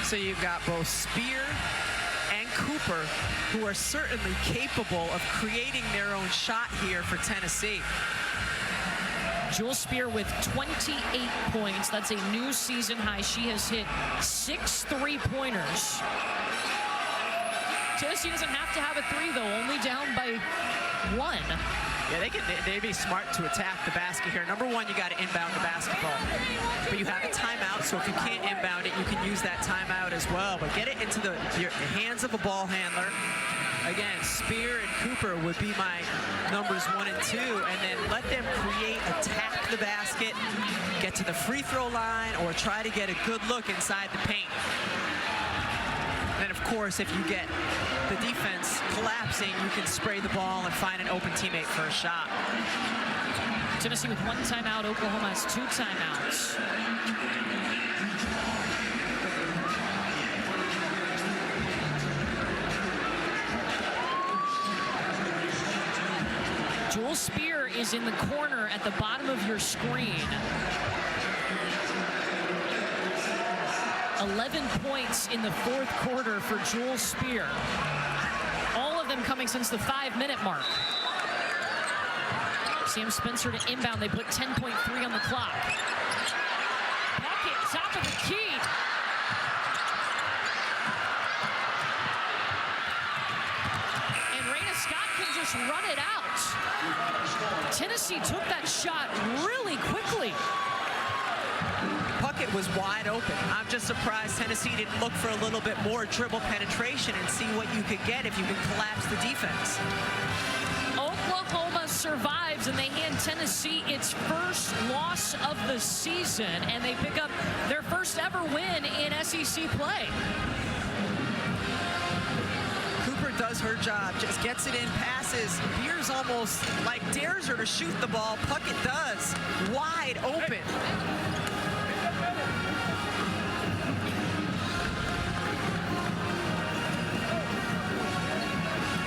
Speaker 2: So you've got both Spear and Cooper, who are certainly capable of creating their own shot here for Tennessee.
Speaker 1: Jewel Spear with 28 points. That's a new season high. She has hit 6 3-pointers. Tennessee doesn't have to have a 3, though, only down by 1.
Speaker 2: Yeah, they'd be smart to attack the basket here. Number 1, you got to inbound the basketball. But you have a timeout, so if you can't inbound it, you can use that timeout as well. But get it into the hands of a ball handler. Again, Spear and Cooper would be my numbers 1 and 2, and then let them attack the basket, get to the free throw line, or try to get a good look inside the paint. And of course, if you get the defense collapsing, you can spray the ball and find an open teammate for a shot.
Speaker 1: Tennessee with 1 timeout. Oklahoma has 2 timeouts. Jewel Spear is in the corner at the bottom of your screen. 11 points in the 4th quarter for Jewel Spear. All of them coming since the 5-minute mark. Sam Spencer to inbound. They put 10.3 on the clock. Pocket, top of the key. And Raina Scott can just run it out. Tennessee took that shot really quickly.
Speaker 2: Puckett was wide open. I'm just surprised Tennessee didn't look for a little bit more dribble penetration and see what you could get if you can collapse the defense.
Speaker 1: Oklahoma survives, and they hand Tennessee its first loss of the season, and they pick up their first ever win in SEC play.
Speaker 2: Cooper does her job, just gets it in, passes. Beers almost like dares her to shoot the ball. Puckett does, wide open.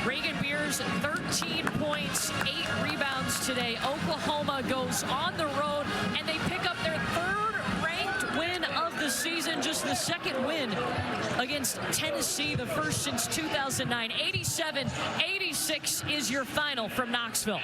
Speaker 1: Reagan Beers, 13 points, 8 rebounds today. Oklahoma goes on the road, and they pick up their 3rd ranked win of the season, just the 2nd win against Tennessee, the first since 2009. 87-86 is your final from Knoxville.